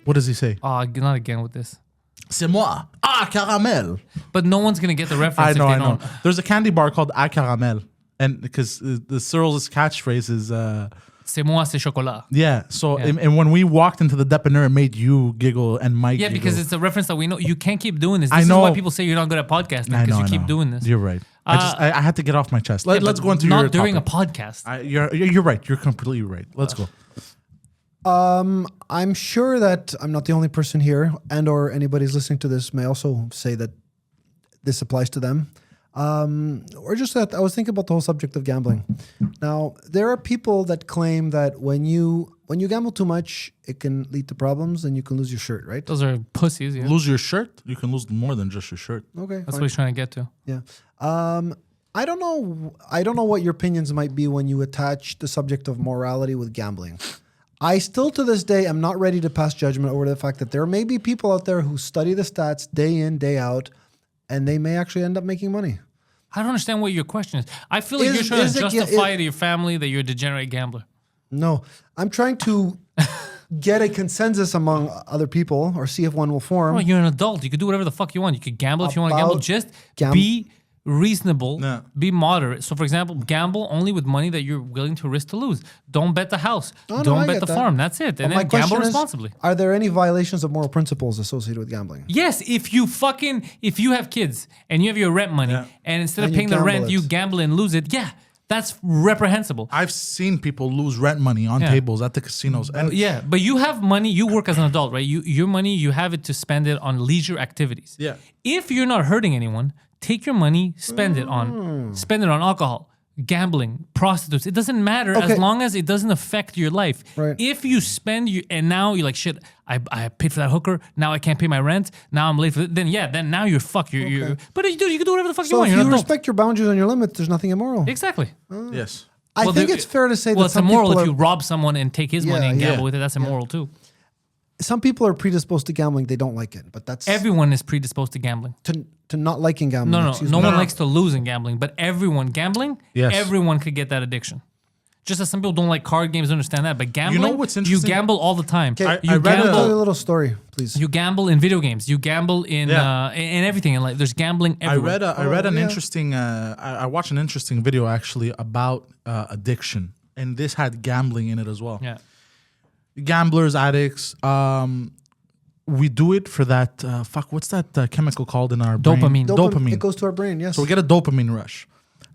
what does he say? Oh, not again with this. C'est moi. Ah, caramel. But no one's gonna get the reference. I if they know. don't. There's a candy bar called Ah Caramel. And because the Cyril's catchphrase is... C'est moi, c'est chocolat. yeah, so Yeah. And when we walked into the dépanneur, it made you giggle and Mike Yeah, giggle. because it's a reference that we know. You can't keep doing this. I This know. is why people say you're not good at podcasting, I because know, you I keep know. doing this. You're right. I had to get off my chest. Yeah, Let's but go into not your during topic. a podcast. You're right. You're completely right. Let's go. I'm sure that I'm not the only person here, and or anybody's listening to this may also say that this applies to them. Or just that I was thinking about the whole subject of gambling. Now, there are people that claim that when you gamble too much, it can lead to problems and you can lose your shirt, right? Those are pussies. Yeah. Lose your shirt? You can lose more than just your shirt. Okay. That's fine. what he's trying to get to. Yeah. I don't know what your opinions might be when you attach the subject of morality with gambling. I still to this day am not ready to pass judgment over the fact that there may be people out there who study the stats day in, day out, and they may actually end up making money. I don't understand what your question is. I feel like you're trying to justify to your family that you're a degenerate gambler. No, I'm trying to get a consensus among other people or see if one will form. Bro, you're an adult. You could do whatever the fuck you want. You could gamble if you want to gamble. About Just gam- be reasonable, Yeah. be moderate. So, for example, gamble only with money that you're willing to risk to lose. Don't bet the house. Oh, no, Don't I bet get the that. farm. That's it. But And my then gamble question is, responsibly. are there any violations of moral principles associated with gambling? Yes, if you have kids and you have your rent money and instead And of you paying the gamble rent, it. you gamble and lose it, yeah, that's reprehensible. I've seen people lose rent money on tables at the casinos. And Yeah, but you have money, you work as an adult, right? Your money, you have it to spend it on leisure activities. Yeah. If you're not hurting anyone, take your money, spend it on alcohol, gambling, prostitutes. It doesn't matter Okay. as long as it doesn't affect your life. Right. If you spend and now you're like, shit, I paid for that hooker, now I can't pay my rent, now I'm late for it, then now you're fucked. You're but you can do whatever the fuck you So want. if You're you an adult. respect your boundaries and your limits, there's nothing immoral. Exactly. yes. I Well, think there- it's fair to say Well, that it's some immoral people if are, you rob someone and take his money and Yeah, gamble yeah. with it. That's immoral too. some people are predisposed to gambling. They don't like it, but that's Everyone is predisposed to gambling. to not liking gambling. No, excuse no me. one likes to lose in gambling, but everyone gambling, Yes. everyone could get that addiction. Just as some people don't like card games, understand that, but gambling, what's you interesting? gamble all the time. Okay, You I read Tell me a gamble, little story, please. you gamble in video games. You gamble in Yeah. in everything in life. There's gambling everywhere. I read an yeah. interesting. I watched an interesting video actually about addiction, and this had gambling in it as well. Yeah. Gamblers, addicts. We do it for that. What's that chemical called in our Dopamine. brain? Dopamine. It goes to our brain. Yes. So we get a dopamine rush.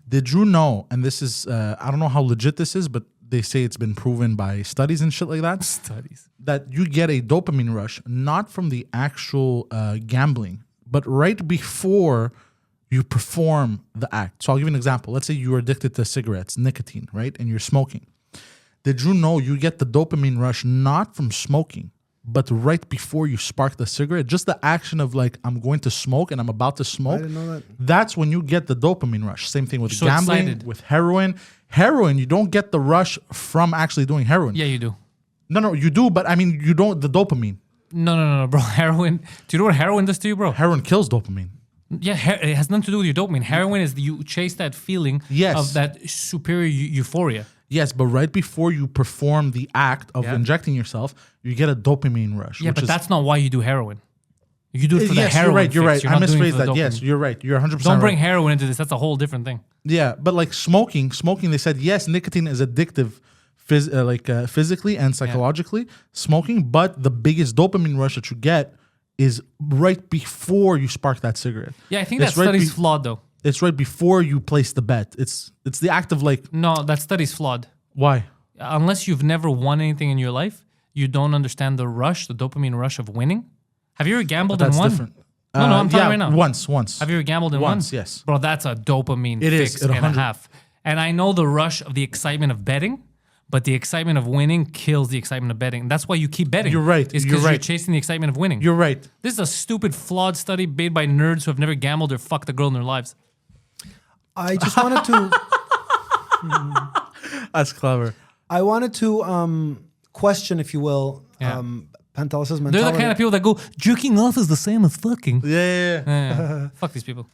Did you know? And this is I don't know how legit this is, but they say it's been proven by studies and shit like that. Studies. That you get a dopamine rush not from the actual gambling, but right before you perform the act. So I'll give you an example. Let's say you're addicted to cigarettes, nicotine, right? And you're smoking. Did you know you get the dopamine rush not from smoking, but right before you spark the cigarette? Just the action of like, I'm going to smoke and I'm about to smoke. I didn't know that. That's when you get the dopamine rush. Same thing with You're so gambling, excited. with heroin. Heroin, you don't get the rush from actually doing heroin. Yeah, you do. No, you do, but I mean, you don't, the dopamine. No, bro. Heroin. Do you know what heroin does to you, bro? Heroin kills dopamine. Yeah, it has nothing to do with your dopamine. Heroin is you chase that feeling Yes. of that superior euphoria. Yes, but right before you perform the act of injecting yourself, you get a dopamine rush. Yeah, which but is, that's not why you do heroin. You do it for the yes, heroin. you're right. fix. You're I not doing it misphrased for the that. Yes, dopamine. you're right. You're 100% Don't bring right. heroin into this. That's a whole different thing. Yeah, but like smoking, they said, yes, nicotine is addictive physically and psychologically, smoking, but the biggest dopamine rush that you get is right before you spark that cigarette. Yeah, I think It's that right study's flawed, though. It's right before you place the bet. It's the act of like, No, that study's flawed. why? Unless you've never won anything in your life, you don't understand the rush, the dopamine rush of winning. Have you ever gambled That's and won? different. No, I'm talking right now. Once. Have you ever gambled and Once, won? yes. Bro, that's a dopamine It is, fix at and a 100. half. And I know the rush of the excitement of betting, But the excitement of winning kills the excitement of betting. That's why you keep betting. You're right. It's because you're chasing the excitement of winning. You're right. This is a stupid, flawed study made by nerds who have never gambled or fucked a girl in their lives. I just wanted to. That's clever. I wanted to question, if you will, Pantelis' mentality. They're the kind of people that go, jerking off is the same as fucking. Yeah. Fuck these people.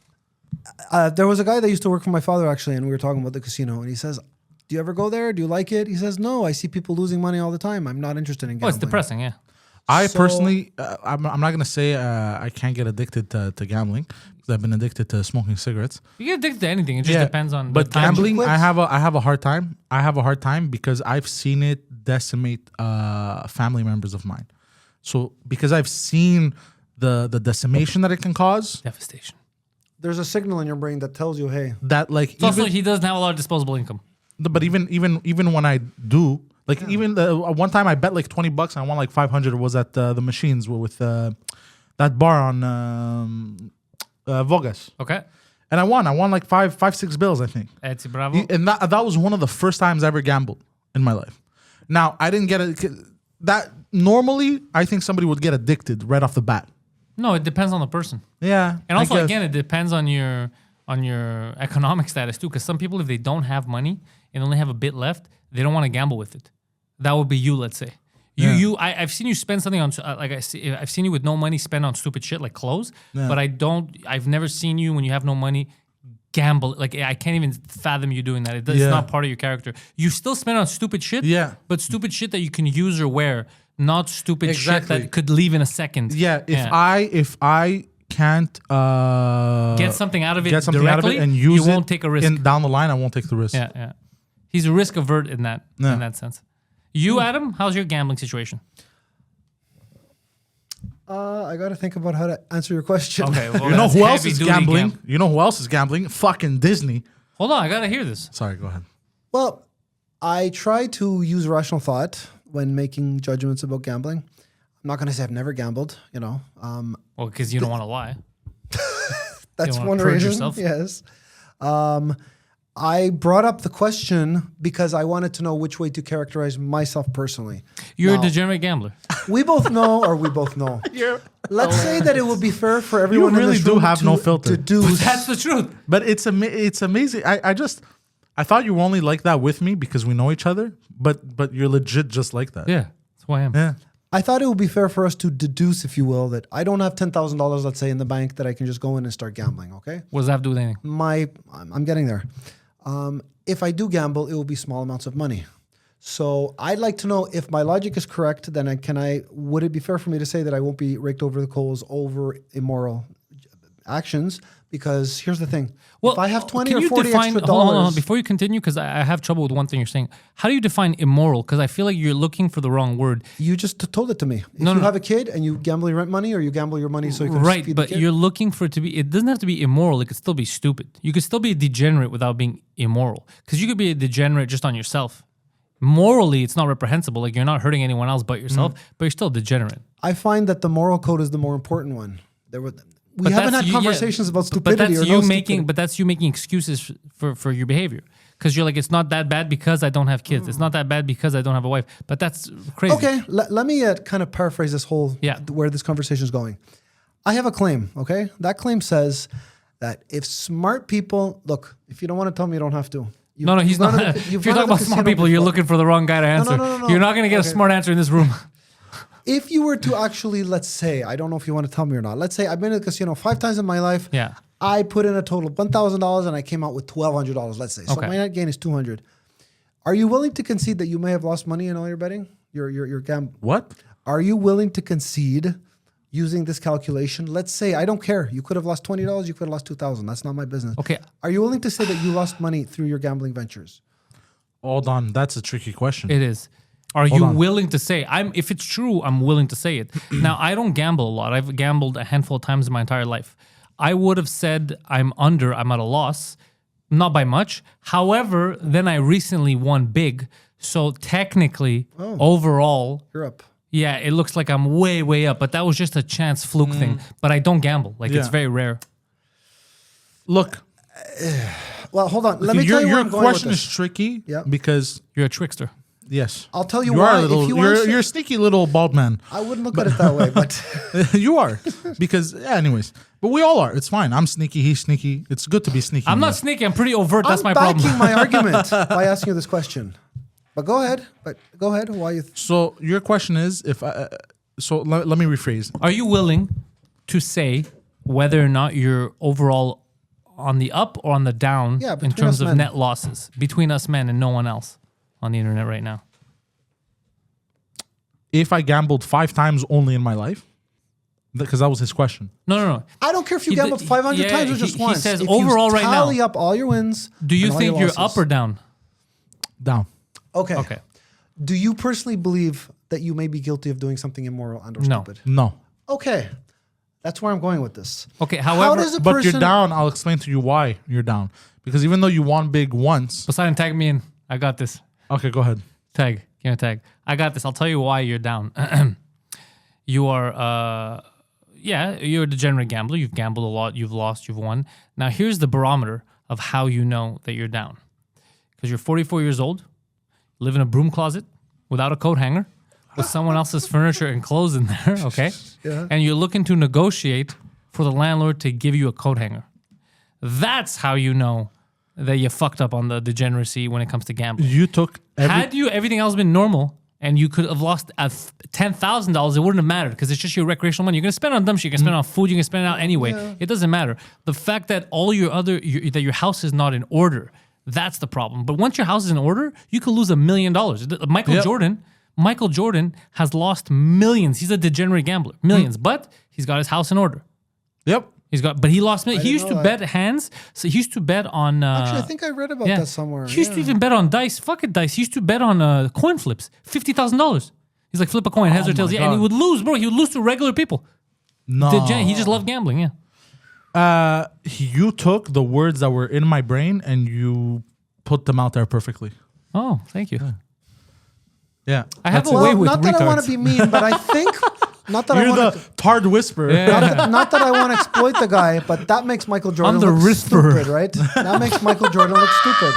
There was a guy that used to work for my father, actually, and we were talking about the casino, and he says, do you ever go there? Do you like it? He says, no, I see people losing money all the time. I'm not interested in gambling. Oh, it's depressing, yeah. I personally, I'm not going to say I can't get addicted to gambling because I've been addicted to smoking cigarettes. You get addicted to anything. It just depends on But the time. gambling, I have a hard time. I have a hard time because I've seen it decimate family members of mine. So because I've seen the decimation that it can cause. Devastation. There's a signal in your brain that tells you, hey. That like It's also, he doesn't have a lot of disposable income. But even when I do, like even one time I bet like $20 and I won like 500. Was at the machines with that bar on Vogas. Okay. And I won like five, 6 bills, I think. Etsy, bravo. And that was one of the first times I ever gambled in my life. Now I didn't get it. That normally I think somebody would get addicted right off the bat. No, it depends on the person. Yeah. And also, again, it depends on your economic status too. Because some people, if they don't have money and only have a bit left, they don't want to gamble with it. That would be you, let's say. I've seen you spend something on I've seen you with no money spend on stupid shit like clothes. Yeah. But I've never seen you when you have no money gamble. Like I can't even fathom you doing that. It's not part of your character. You still spend on stupid shit. Yeah. But stupid shit that you can use or wear, not stupid shit that could leave in a second. Yeah. If I can't get something out of it directly, and use you won't take a risk. And down the line, I won't take the risk. Yeah. He's a risk avert in that sense. You, Adam, how's your gambling situation? I got to think about how to answer your question. Okay, well, you know who else is gambling? You know who else is gambling? Fucking Disney. Hold on, I gotta hear this. Sorry, go ahead. Well, I try to use rational thought when making judgments about gambling. I'm not going to say I've never gambled, you know. Well, because you don't want to lie. That's one reason. Yourself. Yes. I brought up the question because I wanted to know which way to characterize myself personally. You're a degenerate gambler. We both know. Let's say that it would be fair for everyone. You really in this room do have no filter. That's the truth. But it's amazing. I thought you were only like that with me because we know each other. But you're legit just like that. Yeah, that's who I am. Yeah. I thought it would be fair for us to deduce, if you will, that I don't have $10,000, let's say, in the bank that I can just go in and start gambling. Okay. What does that have to do with anything? I'm getting there. If I do gamble, it will be small amounts of money. So I'd like to know if my logic is correct. Then would it be fair for me to say that I won't be raked over the coals over immoral actions? Because here's the thing: if I have 20 or 40 extra dollars, hold on, before you continue, because I have trouble with one thing you're saying. How do you define immoral? Because I feel like you're looking for the wrong word. You just told it to me. If you have a kid and you gamble your rent money, or you gamble your money so you can feed the kid. You're looking for it to be. It doesn't have to be immoral. It could still be stupid. You could still be a degenerate without being immoral. Because you could be a degenerate just on yourself. Morally, it's not reprehensible. Like you're not hurting anyone else but yourself, but you're still degenerate. I find that the moral code is the more important one. We haven't had conversations about stupidity but that's you making excuses for your behavior. Because you're like, it's not that bad because I don't have kids. It's not that bad because I don't have a wife. But that's crazy. Okay, let me kind of paraphrase this where this conversation is going. I have a claim, okay? That claim says that if smart people, look, if you don't want to tell me, you don't have to. He's not. If you're talking about smart people, you're looking for the wrong guy to answer. No. You're not going to get a smart answer in this room. If you were to actually, let's say, I don't know if you want to tell me or not. Let's say I've been to the casino 5 times in my life. Yeah. I put in a total of $1,000 and I came out with $1,200, let's say. So my net gain is $200. Are you willing to concede that you may have lost money in all your betting? Your gamble? What? Are you willing to concede using this calculation? Let's say, I don't care. You could have lost $20. You could have lost $2,000. That's not my business. Okay. Are you willing to say that you lost money through your gambling ventures? Hold on. That's a tricky question. It is. Are you willing to say? If it's true, I'm willing to say it. Now, I don't gamble a lot. I've gambled a handful of times in my entire life. I would have said I'm at a loss, not by much. However, then I recently won big. So technically, overall, you're up. Yeah, it looks like I'm way, way up. But that was just a chance fluke thing. But I don't gamble. It's very rare. Look. Well, hold on. Let me tell you where I'm going with this. Your question is tricky because you're a trickster. Yes. I'll tell you You why. are a little, if you answer, you're a sneaky little bald man. I wouldn't look at it that way, but You are. Because, anyways. But we all are. It's fine. I'm sneaky. He's sneaky. It's good to be sneaky. I'm not sneaky. I'm pretty overt. That's I'm my backing problem. my argument by asking you this question. But go ahead. Why you? So your question is, if so let me rephrase. Are you willing to say whether or not you're overall on the up or on the down Yeah, in between terms us of men. net losses between us men and no one else on the internet right now? If I gambled 5 times only in my life, because that was his question. No. I don't care if you He gambled did- 500 yeah, times or he- just he once. says If overall you right now. tally up all your wins. Do you and all think your you're losses. up or down? Down. Okay. Okay. Do you personally believe that you may be guilty of doing something immoral and or No. stupid? No. Okay. That's where I'm going with this. Okay, How however, does a But person? you're down. I'll explain to you why you're down. Because even though you won big once. Poseidon, tag me in. I got this. Okay, go ahead. Tag. Give me a tag. I got this. I'll tell you why you're down. You are, you're a degenerate gambler. You've gambled a lot. You've lost. You've won. Now, here's the barometer of how you know that you're down. Because you're 44 years old, live in a broom closet without a coat hanger, with someone else's furniture and clothes in there, okay? Yeah. And you're looking to negotiate for the landlord to give you a coat hanger. That's how you know that you fucked up on the degeneracy when it comes to gambling. You took Had everything else been normal and you could have lost $10,000, it wouldn't have mattered because it's just your recreational money. You're gonna spend it on dumb shit. You can spend it on food. You can spend it out anyway. It doesn't matter. The fact that all that your house is not in order, that's the problem. But once your house is in order, you could lose $1 million. Michael Jordan has lost millions. He's a degenerate gambler, millions. But he's got his house in order. Yep. But he lost millions. He didn't used to know bet hands. So he used to bet on. Actually, I think I read about that somewhere. He used to even bet on dice. Fuck it, dice. He used to bet on coin flips. $50,000. He's like, flip a coin, heads or tails. Yeah, and he would lose, bro. He would lose to regular people. No. He just loved gambling. Yeah. You took the words that were in my brain and you put them out there perfectly. Oh, thank you. Yeah. I have That's a it. way with not that I want retards. to be mean, but I think not that I You're want the to. tard whisperer. Not that I want to exploit the guy, but that makes Michael Jordan the look whisperer. stupid, right? That makes Michael Jordan look stupid.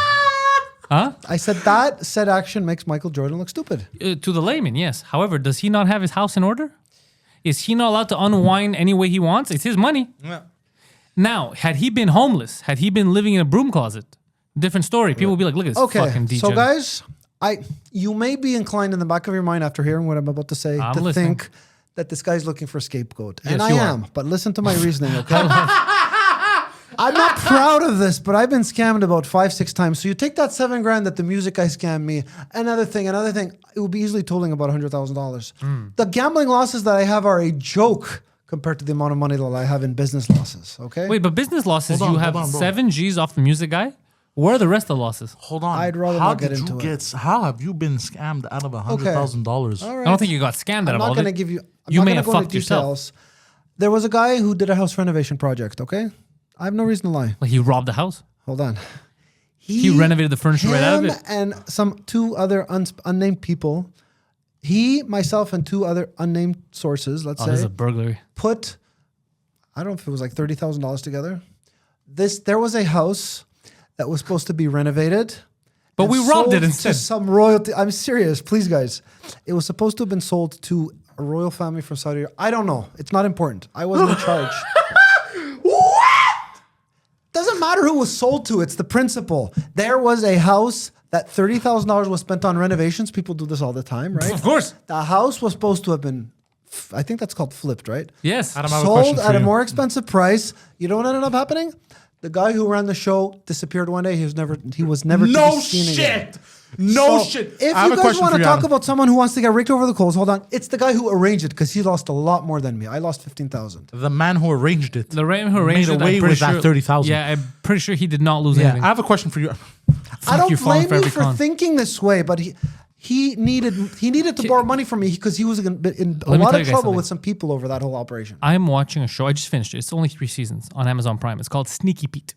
Huh? I said that said action makes Michael Jordan look stupid. To the layman, yes. However, does he not have his house in order? Is he not allowed to unwind any way he wants? It's his money. Yeah. Now, had he been homeless, had he been living in a broom closet, different story. People would be like, look at this fucking Okay, DJ. so guys, you may be inclined in the back of your mind after hearing what I'm about to say I'm to listening. think that this guy's looking for a scapegoat, and Yes, I you are. am. But listen to my reasoning, okay? I'm not proud of this, but I've been scammed about 5-6 times. So you take that $7,000 that the music guy scammed me, another thing, it would be easily totaling about $100,000. The gambling losses that I have are a joke compared to the amount of money that I have in business losses. Okay. Wait, but business losses, Hold on, you have hold on, bro. 7 G's off the music guy? Where are the rest of the losses? Hold on. I'd rather how not get did into you it. How have you been scammed out of $100,000? All I right. don't think you got scammed out I'm of all not going to of it. give you. I'm You not may gonna have go into fucked yourself. details. There was a guy who did a house renovation project. Okay, I have no reason to lie. Like he robbed the house. Hold on. He renovated the furniture right out of him it. and some 2 other unnamed people. He, myself, and 2 other unnamed sources. Let's Oh, this is say a burglary. put. I don't know if it was like $30,000 together. There was a house that was supposed to be renovated. But and we robbed it sold instead. to some royalty. I'm serious, please, guys. It was supposed to have been sold to a royal family from Saudi Arabia. I don't know. It's not important. I wasn't in charge. Doesn't matter who was sold to. It's the principle. There was a house that $30,000 was spent on renovations. People do this all the time, right? Of course. The house was supposed to have been, I think that's called flipped, right? Yes. Adam, I have a question Sold for at a you. more expensive price. You know what ended up happening? The guy who ran the show disappeared one day. He was never to No be seen again. shit. No So, shit. If I have you a guys question want for to you, talk Adam. about someone who wants to get raked over the coals, hold on. It's the guy who arranged it because he lost a lot more than me. I lost 15,000. The man who arranged it. The Ram who arranged Made it, away I'm pretty with that sure, 30,000. Yeah, I'm pretty sure he did not lose Yeah, anything. I have a question for you. I don't you're falling blame for you every for con. thinking this way, but he needed to borrow money from me because he was in a Let me lot tell of you guys trouble something. with some people over that whole operation. I'm watching a show. I just finished it. It's only 3 seasons on Amazon Prime. It's called Sneaky Pete.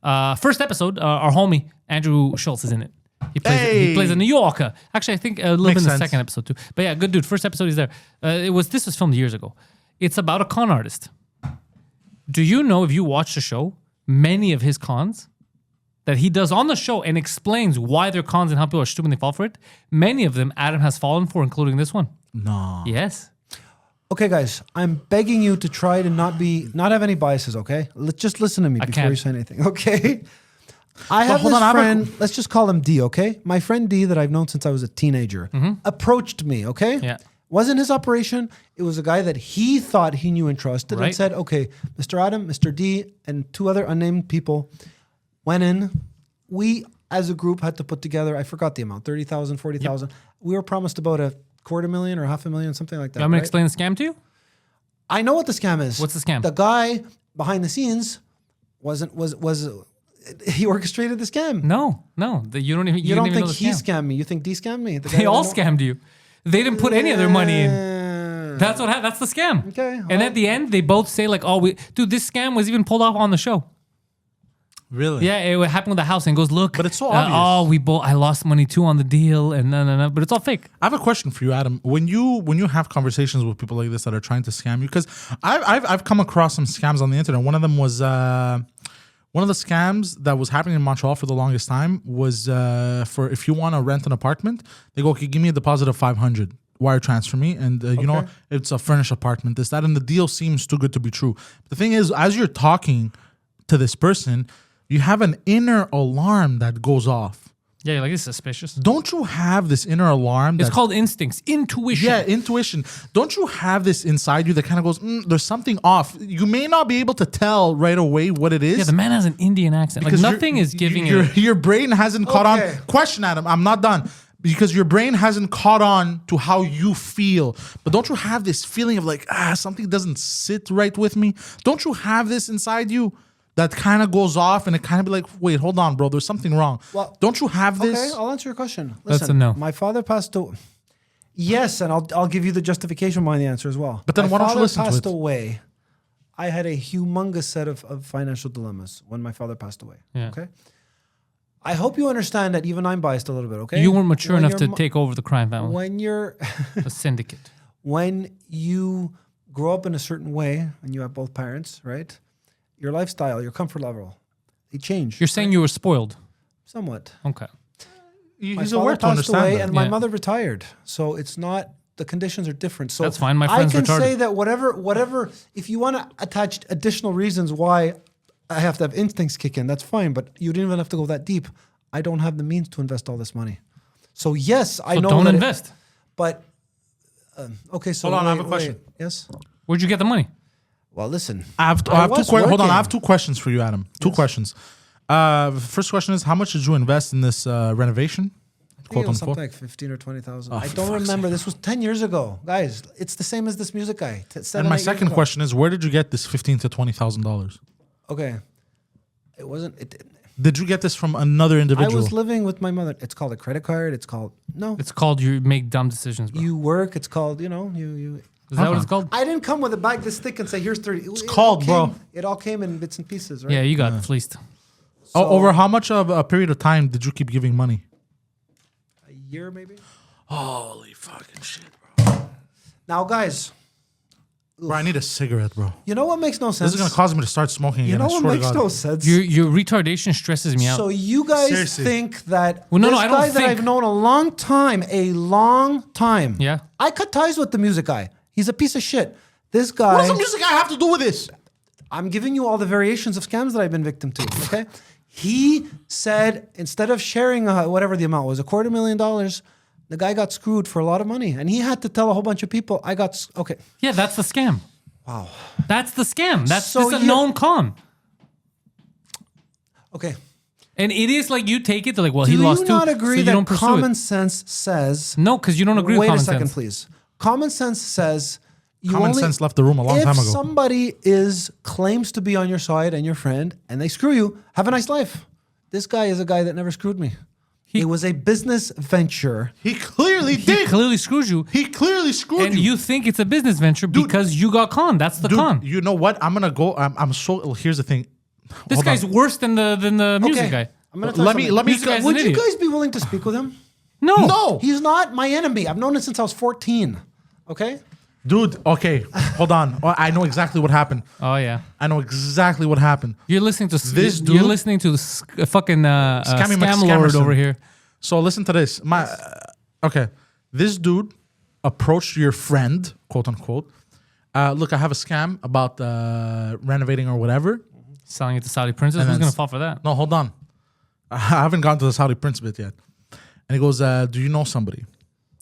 First episode, our homie Andrew Schultz is in it. He plays a New Yorker. Actually, I think a little bit in the sense. second episode too. But yeah, good dude. First episode, he's there. This was filmed years ago. It's about a con artist. Do you know if you watch the show, many of his cons that he does on the show and explains why they're cons and how people are stupid and they fall for it, many of them Adam has fallen for, including this one. No. Yes. Okay, guys, I'm begging you to try to not have any biases, okay? Just listen to me before you say anything, okay? I have this friend, let's just call him D, okay? My friend D that I've known since I was a teenager approached me, okay? Yeah. Wasn't his operation. It was a guy that he thought he knew and trusted and said, okay, Mr. Adam, Mr. D, and 2 other unnamed people went in. We, as a group, had to put together, I forgot the amount, 30,000, 40,000. Yep. We were promised about $250,000 or $500,000, something like that. I'm going to explain the scam to you? I know what the scam is. What's the scam? The guy behind the scenes he orchestrated the scam. No. You don't even. You don't think know he scammed me. You think D scammed me. They all scammed you. They didn't put any of their money in. That's what happened. That's the scam. Okay. And at the end, they both say like, "Oh, dude, this scam was even pulled off on the show." Really? Yeah, it happened with the house, and goes, "Look, but it's so obvious. I lost money too on the deal, and no, but it's all fake." I have a question for you, Adam. When you have conversations with people like this that are trying to scam you, because I've come across some scams on the internet. One of them was one of the scams that was happening in Montreal for the longest time was for if you want to rent an apartment, they go, okay, give me a deposit of $500. Wire transfer me, and you know, it's a furnished apartment, this, that, and the deal seems too good to be true. But the thing is, as you're talking to this person, you have an inner alarm that goes off. Yeah, you're like, it's suspicious. Don't you have this inner alarm? It's called instincts, intuition. Yeah, intuition. Don't you have this inside you that kind of goes, there's something off. You may not be able to tell right away what it is. Yeah, the man has an Indian accent. Like nothing is giving your brain hasn't caught on. Question, Adam, I'm not done. Because your brain hasn't caught on to how you feel. But don't you have this feeling of like, something doesn't sit right with me? Don't you have this inside you that kind of goes off and it kind of be like, wait, hold on, bro, there's something wrong. Well, don't you have this? Okay, I'll answer your question. Listen, that's a no. My father passed away. Yes, and I'll give you the justification behind the answer as well. But then why don't you listen to it? My father passed away. I had a humongous set of financial dilemmas when my father passed away. Yeah. Okay? I hope you understand that even I'm biased a little bit, okay? You weren't mature enough to take over the crime family. When you're... a syndicate. When you grow up in a certain way and you have both parents, right? Your lifestyle, your comfort level, they change. You're saying you were spoiled? Somewhat. Okay. My father passed away and my mother retired. So it's not... The conditions are different. So that's fine. My friend's retarded. I can say that whatever, if you want to attach additional reasons why I have to have instincts kick in, that's fine, but you didn't even have to go that deep. I don't have the means to invest all this money. So yes, I know don't invest. But, okay, so hold on, I have a question. Yes? Where'd you get the money? Well, listen. I have two questions for you, Adam. Two questions. First question is, how much did you invest in this renovation? I think it was something like 15 or 20,000. I don't remember. This was 10 years ago. Guys, it's the same as this music guy. And my second question is, where did you get this $15,000 to $20,000? Okay. It wasn't... Did you get this from another individual? I was living with my mother. It's called a credit card. It's called... No. It's called you make dumb decisions, bro. You work. It's called, you know, you Is that what it's called? I didn't come with a bag this thick and say, here's 30. It's called, bro. It all came in bits and pieces, right? Yeah, you got fleeced. So, over how much of a period of time did you keep giving money? A year, maybe? Holy fucking shit, bro. Now, guys... Bro, I need a cigarette, bro. You know what makes no sense? This is going to cause me to start smoking again. You know what makes no sense? Your retardation stresses me out. So you guys think that I don't guy think. that I've known a long time, Yeah. I cut ties with the music guy. He's a piece of shit. This guy... What does the music guy have to do with this? I'm giving you all the variations of scams that I've been victim to, okay? He said, instead of sharing whatever the amount was, $250,000, the guy got screwed for a lot of money. And he had to tell a whole bunch of people, okay. Yeah, that's the scam. Wow. That's the scam. That's a known con. Okay. And it is like you take it, they're like, well, he lost too. Do you not agree so that common sense says... No, because you don't agree with common sense. Wait a second, please. Common sense says... Common sense left the room a long time ago. If somebody claims to be on your side and your friend, and they screw you, have a nice life. This guy is a guy that never screwed me. It was a business venture. He clearly did. He clearly screwed you. He clearly screwed you. And you think it's a business venture because you got conned. That's the con. You know what? I'm going to go. Here's the thing. This guy's worse than the music guy. I'm going to tell you something. Would you guys be willing to speak with him? No. He's not my enemy. I've known him since I was 14. Okay? Dude, okay, hold on. I know exactly what happened. Oh yeah. I know exactly what happened. You're listening to This dude- You're listening to the fucking Scammy scam lord McScammerson. over here. So listen to this. Okay, this dude approached your friend, quote unquote. Look, I have a scam about renovating or whatever. Selling it to Saudi princes. And Who's then gonna fall for that? No, hold on. I haven't gotten to the Saudi prince bit yet. And he goes, "Do you know somebody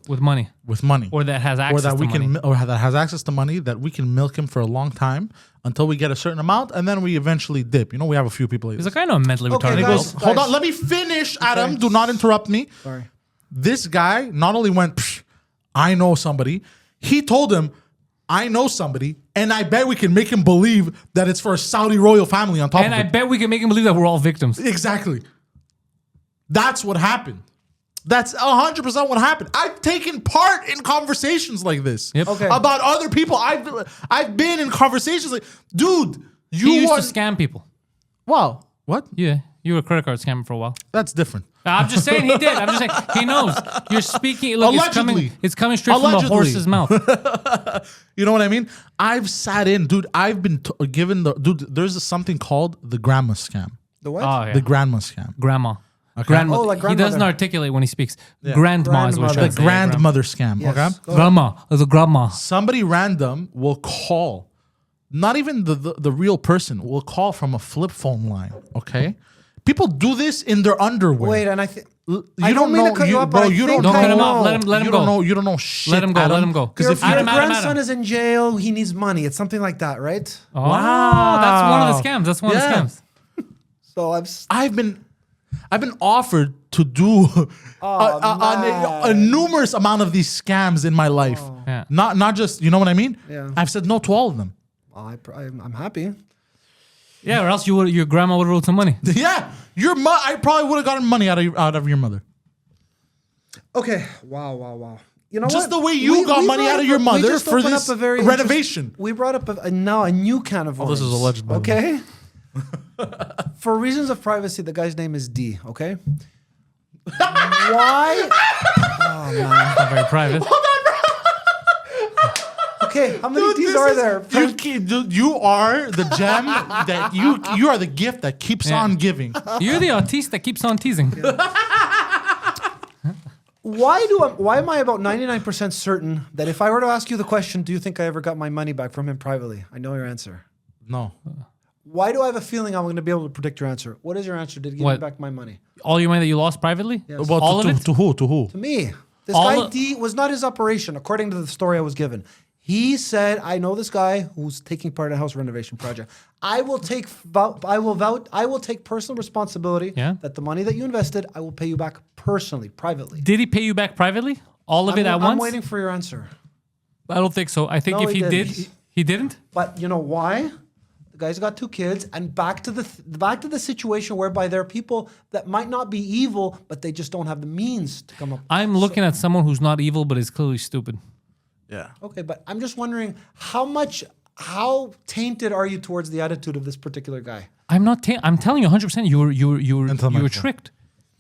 With money, with money, or that has access or that to we money. can, or that has access to money that we can milk him for a long time until we get a certain amount, and then we eventually dip? You know, we have a few people. Like He's this. like, I know I'm mentally Okay, retarded. And he guys. goes, hold on, let me finish, Adam. Do not interrupt me. Sorry. This guy not only went, "Psh, I know somebody," he told him, "I know somebody, and I bet we can make him believe that it's for a Saudi royal family on top And of I it." bet we can make him believe that we're all victims. Exactly. That's what happened. That's 100% what happened. I've taken part in conversations like this Yep. Okay. about other people. I've been in conversations like, dude, He you used want to scam people. Wow. What? Yeah, you were a credit card scammer for a while. That's different. I'm just saying he did. I'm just saying he knows. You're speaking. Look, Allegedly. it's coming straight from Allegedly. the horse's mouth. You know what I mean? I've sat in, dude. I've been given there's something called the grandma scam. The what? Oh yeah, The grandma scam. grandma. Okay. Grandma. Oh, like He doesn't grandmother. articulate when he speaks. Grandma is what Grandmother. you're The trying to say. grandmother scam. Yes. Okay. Go ahead. Grandma. There's a grandma. Somebody random will call, not even the real person, will call from a flip phone line. Okay. People do this in their underwear. Wait, and I think You I don't mean to cut you up, but I you think don't Don't cut him know. off. Let him you go. don't know. You don't know shit. Let him go, Adam, let him go. Because your, if your Adam, grandson is in jail, he needs money. It's something like that, right? Oh, that's one of the scams. That's one Yeah. of the scams. So I've been offered to do a numerous amount of these scams in my life. Yeah. Not just, you know what I mean? Yeah. I've said no to all of them. I'm happy. Yeah, or else your grandma would have owed some money. Yeah, I probably would have gotten money out of your mother. Okay. Wow. You know Just what? the way you got money brought out of up your we mother just for opened this up a very renovation. We brought up now a new can of worms. this is alleged, by the way. Okay. For reasons of privacy, the guy's name is D. Okay. Why? Not very private. Okay. How many D's this are is- there? Dude, you are the gem that you are the gift that keeps Yeah. on giving. You're the autiste that keeps on teasing. Why am I about 99% certain that if I were to ask you the question, do you think I ever got my money back from him privately? I know your answer. No. Why do I have a feeling I'm going to be able to predict your answer? What is your answer? Did he give me What? back my money? All your money that you lost privately? Yes. Well, All of it? to who? To who? To me, this All guy the- D was not his operation, according to the story I was given. He said, "I know this guy who's taking part in a house renovation project. I will take personal responsibility Yeah. that the money that you invested, I will pay you back personally, privately." Did he pay you back privately? All of it at I'm once? waiting for your answer. I don't think so. I think No, if he he didn't. did, he didn't. But you know why? The guy's got 2 kids, and back to the situation whereby there are people that might not be evil, but they just don't have the means to come up. I'm looking at someone who's not evil but is clearly stupid. Yeah. Okay, but I'm just wondering how tainted are you towards the attitude of this particular guy? I'm not. I'm telling you, 100%. You were Intellectual. tricked.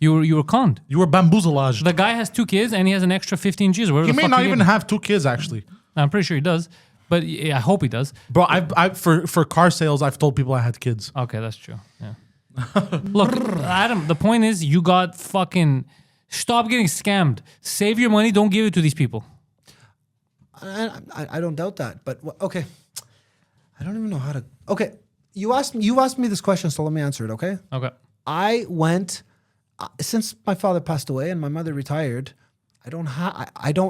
You were conned. You were bamboozled. The guy has 2 kids and he has an extra 15 G's or whatever He the may fuck not he even gave him. have 2 kids, actually. I'm pretty sure he does, but I hope he does. Bro, for car sales, I've told people I had kids. Okay, that's true. Yeah. Look, Adam. The point is, you got fucking. Stop getting scammed. Save your money. Don't give it to these people. I don't doubt that, but okay. I don't even know how to. Okay, you asked me this question, so let me answer it. Okay. Okay. I went since my father passed away and my mother retired. I don't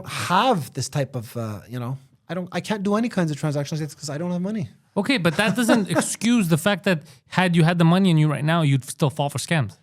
have this type of I can't do any kinds of transactions because I don't have money. Okay, but that doesn't excuse the fact that had you had the money in you right now, you'd still fall for scams.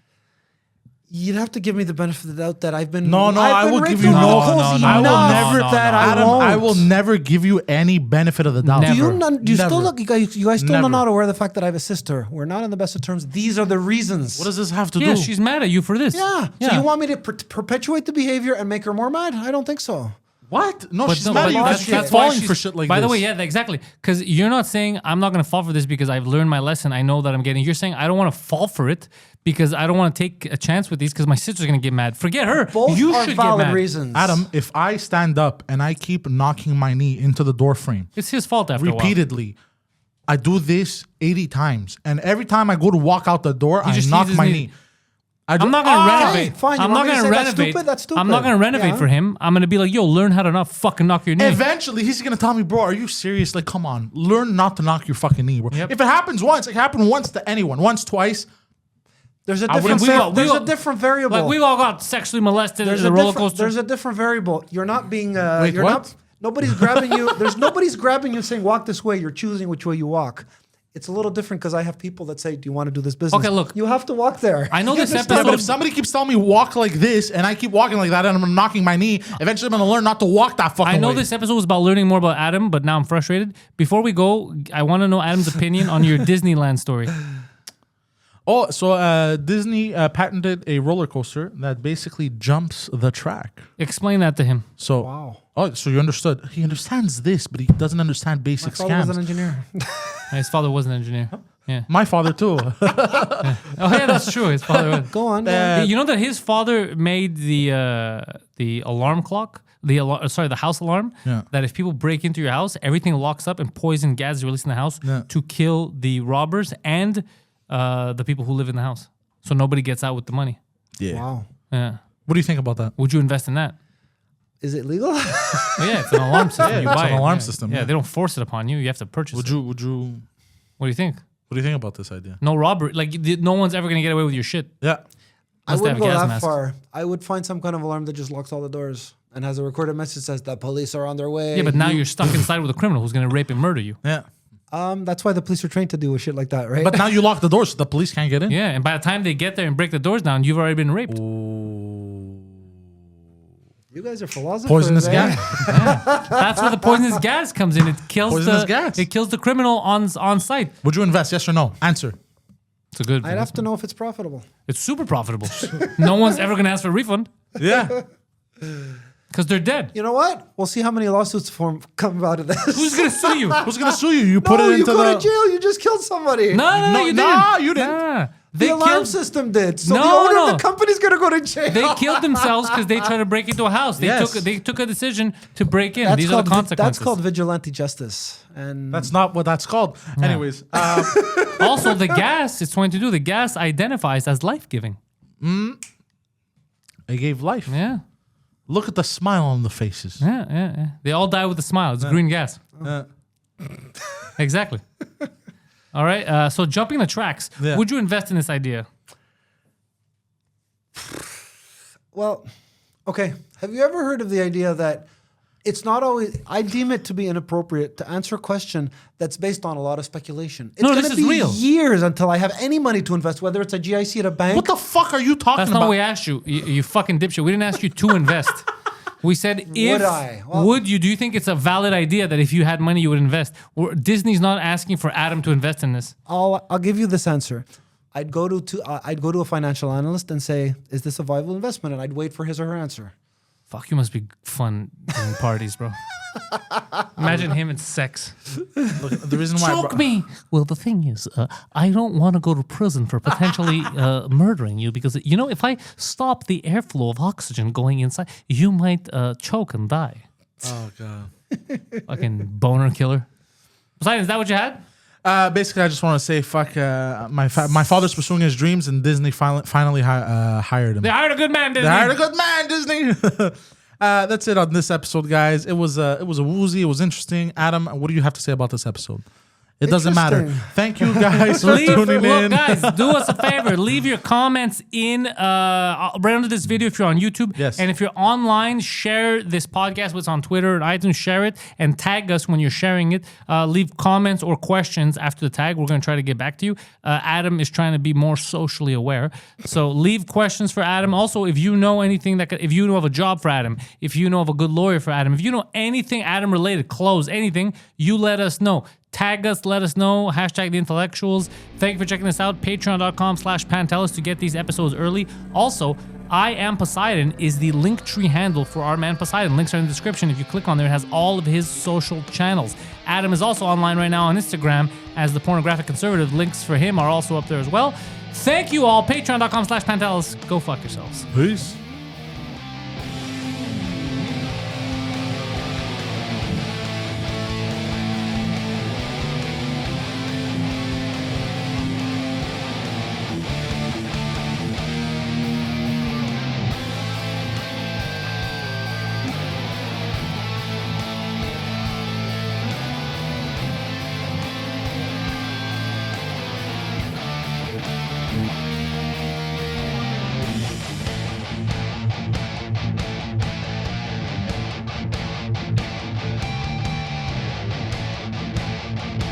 You'd have to give me the benefit of the doubt that I've been. No, I've I been will raked give you over the no. coals no, enough I will never. that Adam, won't. I will never give you any benefit of the doubt. Never. Do you still Never. look? You guys still Never. not aware of the fact that I have a sister. We're not on the best of terms. These are the reasons. What does this have to Yeah, do? she's mad at you for this. Yeah. So you want me to perpetuate the behavior and make her more mad? I don't think so. What? No, But she's no, mad but at you because that's she's why falling for shit like this. By the way, yeah, exactly. Because you're not saying I'm not going to fall for this because I've learned my lesson. I know that I'm getting. You're saying I don't want to fall for it because I don't want to take a chance with these because my sister's going to get mad. Forget her. Both you are should valid get mad. reasons. Adam, if I stand up and I keep knocking my knee into the door frame It's his fault after a while. repeatedly, I do this 80 times. And every time I go to walk out the door, I just knock needs his my knee. knee. I'm not going to renovate. fine. You I'm want not me to going to say that's renovate. stupid? That's stupid. I'm not going to renovate Yeah. for him. I'm going to be like, yo, learn how to not fucking knock your knee. Eventually, he's going to tell me, bro, are you serious? Like, come on. Learn not to knock your fucking knee, bro. Yep. If it happens once, it happened once to anyone. Once, twice. There's a I wouldn't- different. we There's all- a different variable. Like, we all got sexually molested There's at a the roller different- coaster. There's a different variable. You're not being. Wait, you're what? not. Nobody's grabbing you. There's nobody's grabbing you and saying walk this way. You're choosing which way you walk. It's a little different because I have people that say, "Do you want to do this business?" Okay, look. You have to walk there. I know this Yeah, episode. but if somebody keeps telling me walk like this and I keep walking like that and I'm knocking my knee, eventually I'm going to learn not to walk that fucking I know way. this episode was about learning more about Adam, but now I'm frustrated. Before we go, I want to know Adam's opinion on your Disneyland story. Oh, so Disney patented a roller coaster that basically jumps the track. Explain that to him. So, Wow. Oh, so you understood. He understands this, but he doesn't understand My basic father was scams. an engineer. His father was an engineer. Yeah. My father too. Oh yeah, that's true. His father was. Go on. You know that his father made the alarm clock, the house alarm. Yeah. That if people break into your house, everything locks up and poison gas is released in the house to kill the robbers and the people who live in the house. So nobody gets out with the money. Yeah. Wow. Yeah. What do you think about that? Would you invest in that? Is it legal? Oh, yeah, it's an alarm system. Yeah, you it's buy an it. alarm Yeah. system, Yeah, yeah. they don't force it upon you. You have to purchase Would it. you? What do you think? What do you think about this idea? No robbery. Like no one's ever gonna get away with your shit. Yeah. I Unless they wouldn't have go gas that masks. far. I would find some kind of alarm that just locks all the doors and has a recorded message that says the police are on their way. Yeah, but now you're stuck inside with a criminal who's gonna rape and murder you. Yeah. That's why the police are trained to do with shit like that, right? But now you lock the door so the police can't get in. Yeah, and by the time they get there and break the doors down, you've already been raped. you guys are philosophers. Poisonous eh? gas. That's where the poisonous gas comes in. It kills Poisonous the gas. it kills the criminal on site. Would you invest? Yes or no? Answer. It's a good. I'd have to know if it's profitable. It's super profitable. No one's ever gonna ask for a refund Yeah. because they're dead. You know what? We'll see how many lawsuits come out of this. Who's gonna sue you? Who's gonna sue you? You put no, it you into go the. to jail. You just killed somebody. No, you didn't. No, you didn't. Nah. The They alarm killed. system did. So the No, owner no. of the company's gonna go to jail. They killed themselves because they tried to break into a house. They Yes. took a decision to break in. That's These are called the consequences. that's called vigilante justice. And That's not what that's called. Anyways, Also, the gas it's going to do. The gas identifies as life-giving. they gave life. Yeah, Look at the smile on the faces. yeah. They all die with a smile. It's green gas. Exactly. All right. So jumping the tracks. Yeah. Would you invest in this idea? well, okay. Have you ever heard of the idea that it's not always? I deem it to be inappropriate to answer a question that's based on a lot of speculation. It's No, gonna this is be real. years until I have any money to invest, whether it's a GIC at a bank. What the fuck are you talking That's not about? what we asked you. You fucking dipshit. We didn't ask you to invest. We said if I? Well- would you? Do you think it's a valid idea that if you had money you would invest? Disney's not asking for Adam to invest in this. I'll give you this answer. I'd go to a financial analyst and say, "Is this a viable investment?" And I'd wait for his or her answer. Fuck, you must be fun doing parties, bro. Imagine him and sex. Look, the reason why I Choke me. Well, the thing is, I don't want to go to prison for potentially murdering you because, you know, if I stop the airflow of oxygen going inside, you might choke and die. Oh god. Fucking boner killer. Poseidon, is that what you had? Basically, I just want to say, fuck. My father's pursuing his dreams, and Disney finally hired him. They hired a good man, didn't They they? hired a good man, Disney. That's it on this episode, guys. It was a woozy. It was interesting. Adam, what do you have to say about this episode? It doesn't matter. Interesting. Thank you guys for tuning in. Guys, do us a favor. Leave your comments in right under this video if you're on YouTube. Yes. And if you're online, share this podcast. What's on Twitter and iTunes, share it and tag us when you're sharing it. Leave comments or questions after the tag. We're going to try to get back to you. Adam is trying to be more socially aware. So leave questions for Adam. Also, if you know anything if you know of a job for Adam, if you know of a good lawyer for Adam, if you know anything Adam related, clothes, anything, you let us know. Tag us, let us know. Hashtag the intellectuals. Thank you for checking this out. Patreon.com/Pantelis to get these episodes early. Also, I am Poseidon is the Linktree handle for our man Poseidon. Links are in the description. If you click on there, it has all of his social channels. Adam is also online right now on Instagram as the Pornographic Conservative. Links for him are also up there as well. Thank you all. Patreon.com/Pantelis. Go fuck yourselves. Peace.